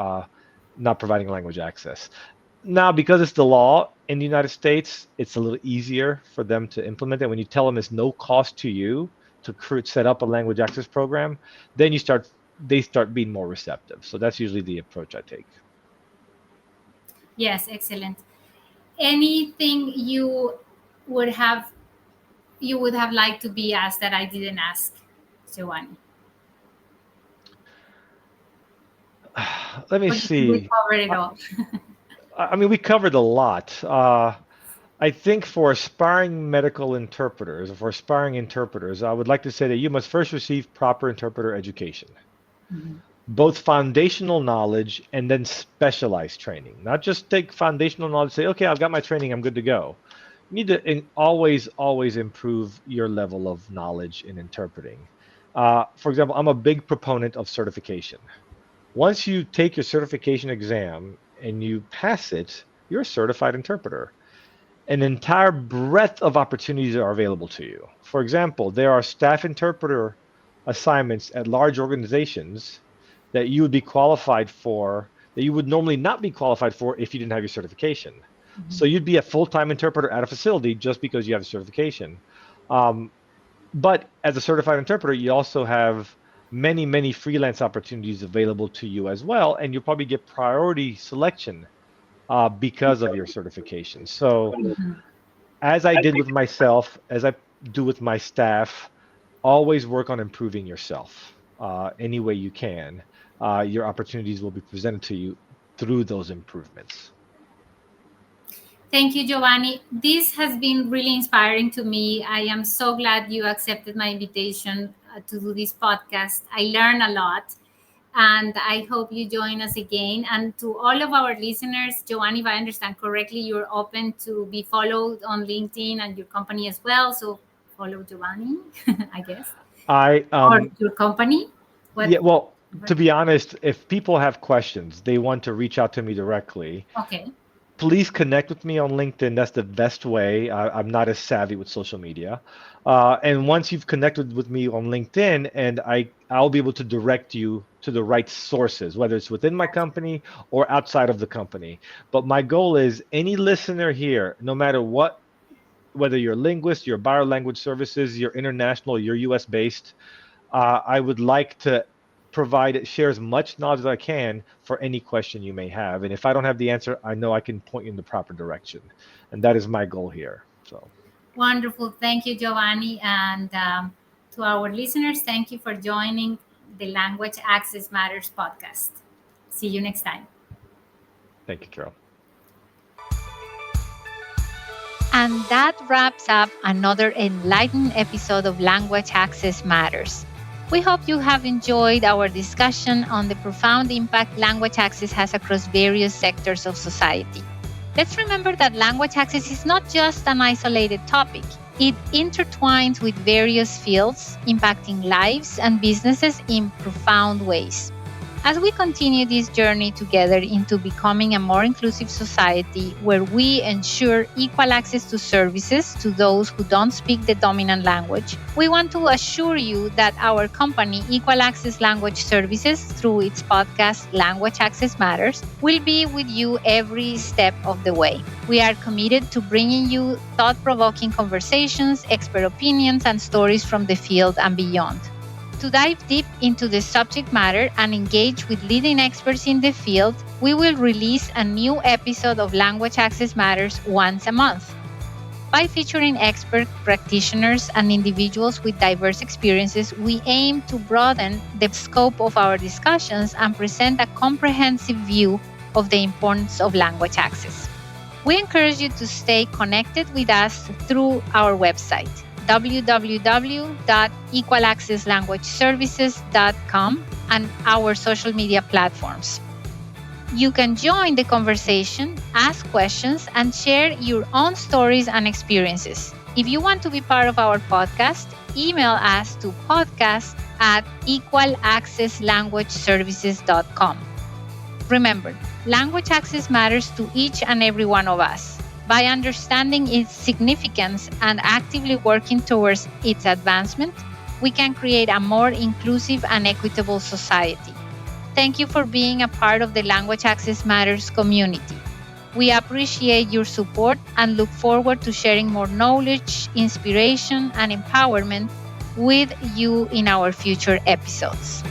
[SPEAKER 3] not providing language access. Now, because it's the law in the United States, it's a little easier for them to implement it. When you tell them it's no cost to you to set up a language access program, then they start being more receptive. So that's usually the approach I take.
[SPEAKER 2] Yes, excellent. Anything would have you would have liked to be asked that I didn't ask, Giovanni?
[SPEAKER 3] Let me
[SPEAKER 2] We
[SPEAKER 3] see.
[SPEAKER 2] covered it all.
[SPEAKER 3] I mean, we covered a lot. I think for aspiring medical interpreters, or for aspiring interpreters, I would like to say that you must first receive proper interpreter education, both foundational knowledge and then specialized training. Not just take foundational knowledge, say, okay, I've got my training, I'm good to go. You need to always improve your level of knowledge in interpreting. For example, I'm a big proponent of certification. Once you take your certification exam and you pass it, you're a certified interpreter. An entire breadth of opportunities are available to you. For example, there are staff interpreter assignments at large organizations that you would be qualified for, that you would normally not be qualified for if you didn't have your certification. So you'd be a full-time interpreter at a facility just because you have a certification. But as a certified interpreter, you also have many freelance opportunities available to you as well, and you'll probably get priority selection because of your certification. So as I did with myself, as I do with my staff, always work on improving yourself any way you can. Your opportunities will be presented to you through those improvements.
[SPEAKER 2] Thank you, Giovanni. This has been really inspiring to me. I am so glad you accepted my invitation to do this podcast. I learned a lot, and I hope you join us again. And to all of our listeners, Giovanni, if I understand correctly, you're open to be followed on LinkedIn and your company as well. So follow Giovanni, I guess, or your company.
[SPEAKER 3] Yeah, well, to be honest, if people have questions, they want to reach out to me directly.
[SPEAKER 2] Okay.
[SPEAKER 3] Please connect with me on LinkedIn. That's the best way. I'm not as savvy with social media. And once you've connected with me on LinkedIn, and I'll be able to direct you to the right sources, whether it's within my company or outside of the company. But my goal is any listener here, no matter what, whether you're a linguist, you're biolanguage services, you're international, you're US based, I would like to share as much knowledge as I can for any question you may have. And if I don't have the answer, I know I can point you in the proper direction. And that is my goal here. So
[SPEAKER 2] wonderful. Thank you, Giovanni. And to our listeners, thank you for joining the Language Access Matters podcast. See you next time.
[SPEAKER 3] Thank you, Carol.
[SPEAKER 1] And that wraps up another enlightening episode of Language Access Matters. We hope you have enjoyed our discussion on the profound impact language access has across various sectors of society. Let's remember that language access is not just an isolated topic. It intertwines with various fields, impacting lives and businesses in profound ways. As we continue this journey together into becoming a more inclusive society where we ensure equal access to services to those who don't speak the dominant language, we want to assure you that our company, Equal Access Language Services, through its podcast Language Access Matters, will be with you every step of the way. We are committed to bringing you thought-provoking conversations, expert opinions, and stories from the field and beyond. To dive deep into the subject matter and engage with leading experts in the field, we will release a new episode of Language Access Matters once a month. By featuring expert practitioners and individuals with diverse experiences, we aim to broaden the scope of our discussions and present a comprehensive view of the importance of language access. We encourage you to stay connected with us through our website, www.equalaccesslanguageservices.com, and our social media platforms. You can join the conversation, ask questions, and share your own stories and experiences. If you want to be part of our podcast, email us to podcast@equalaccesslanguageservices.com. Remember, language access matters to each and every one of us. By understanding its significance and actively working towards its advancement, we can create a more inclusive and equitable society. Thank you for being a part of the Language Access Matters community. We appreciate your support and look forward to sharing more knowledge, inspiration, and empowerment with you in our future episodes.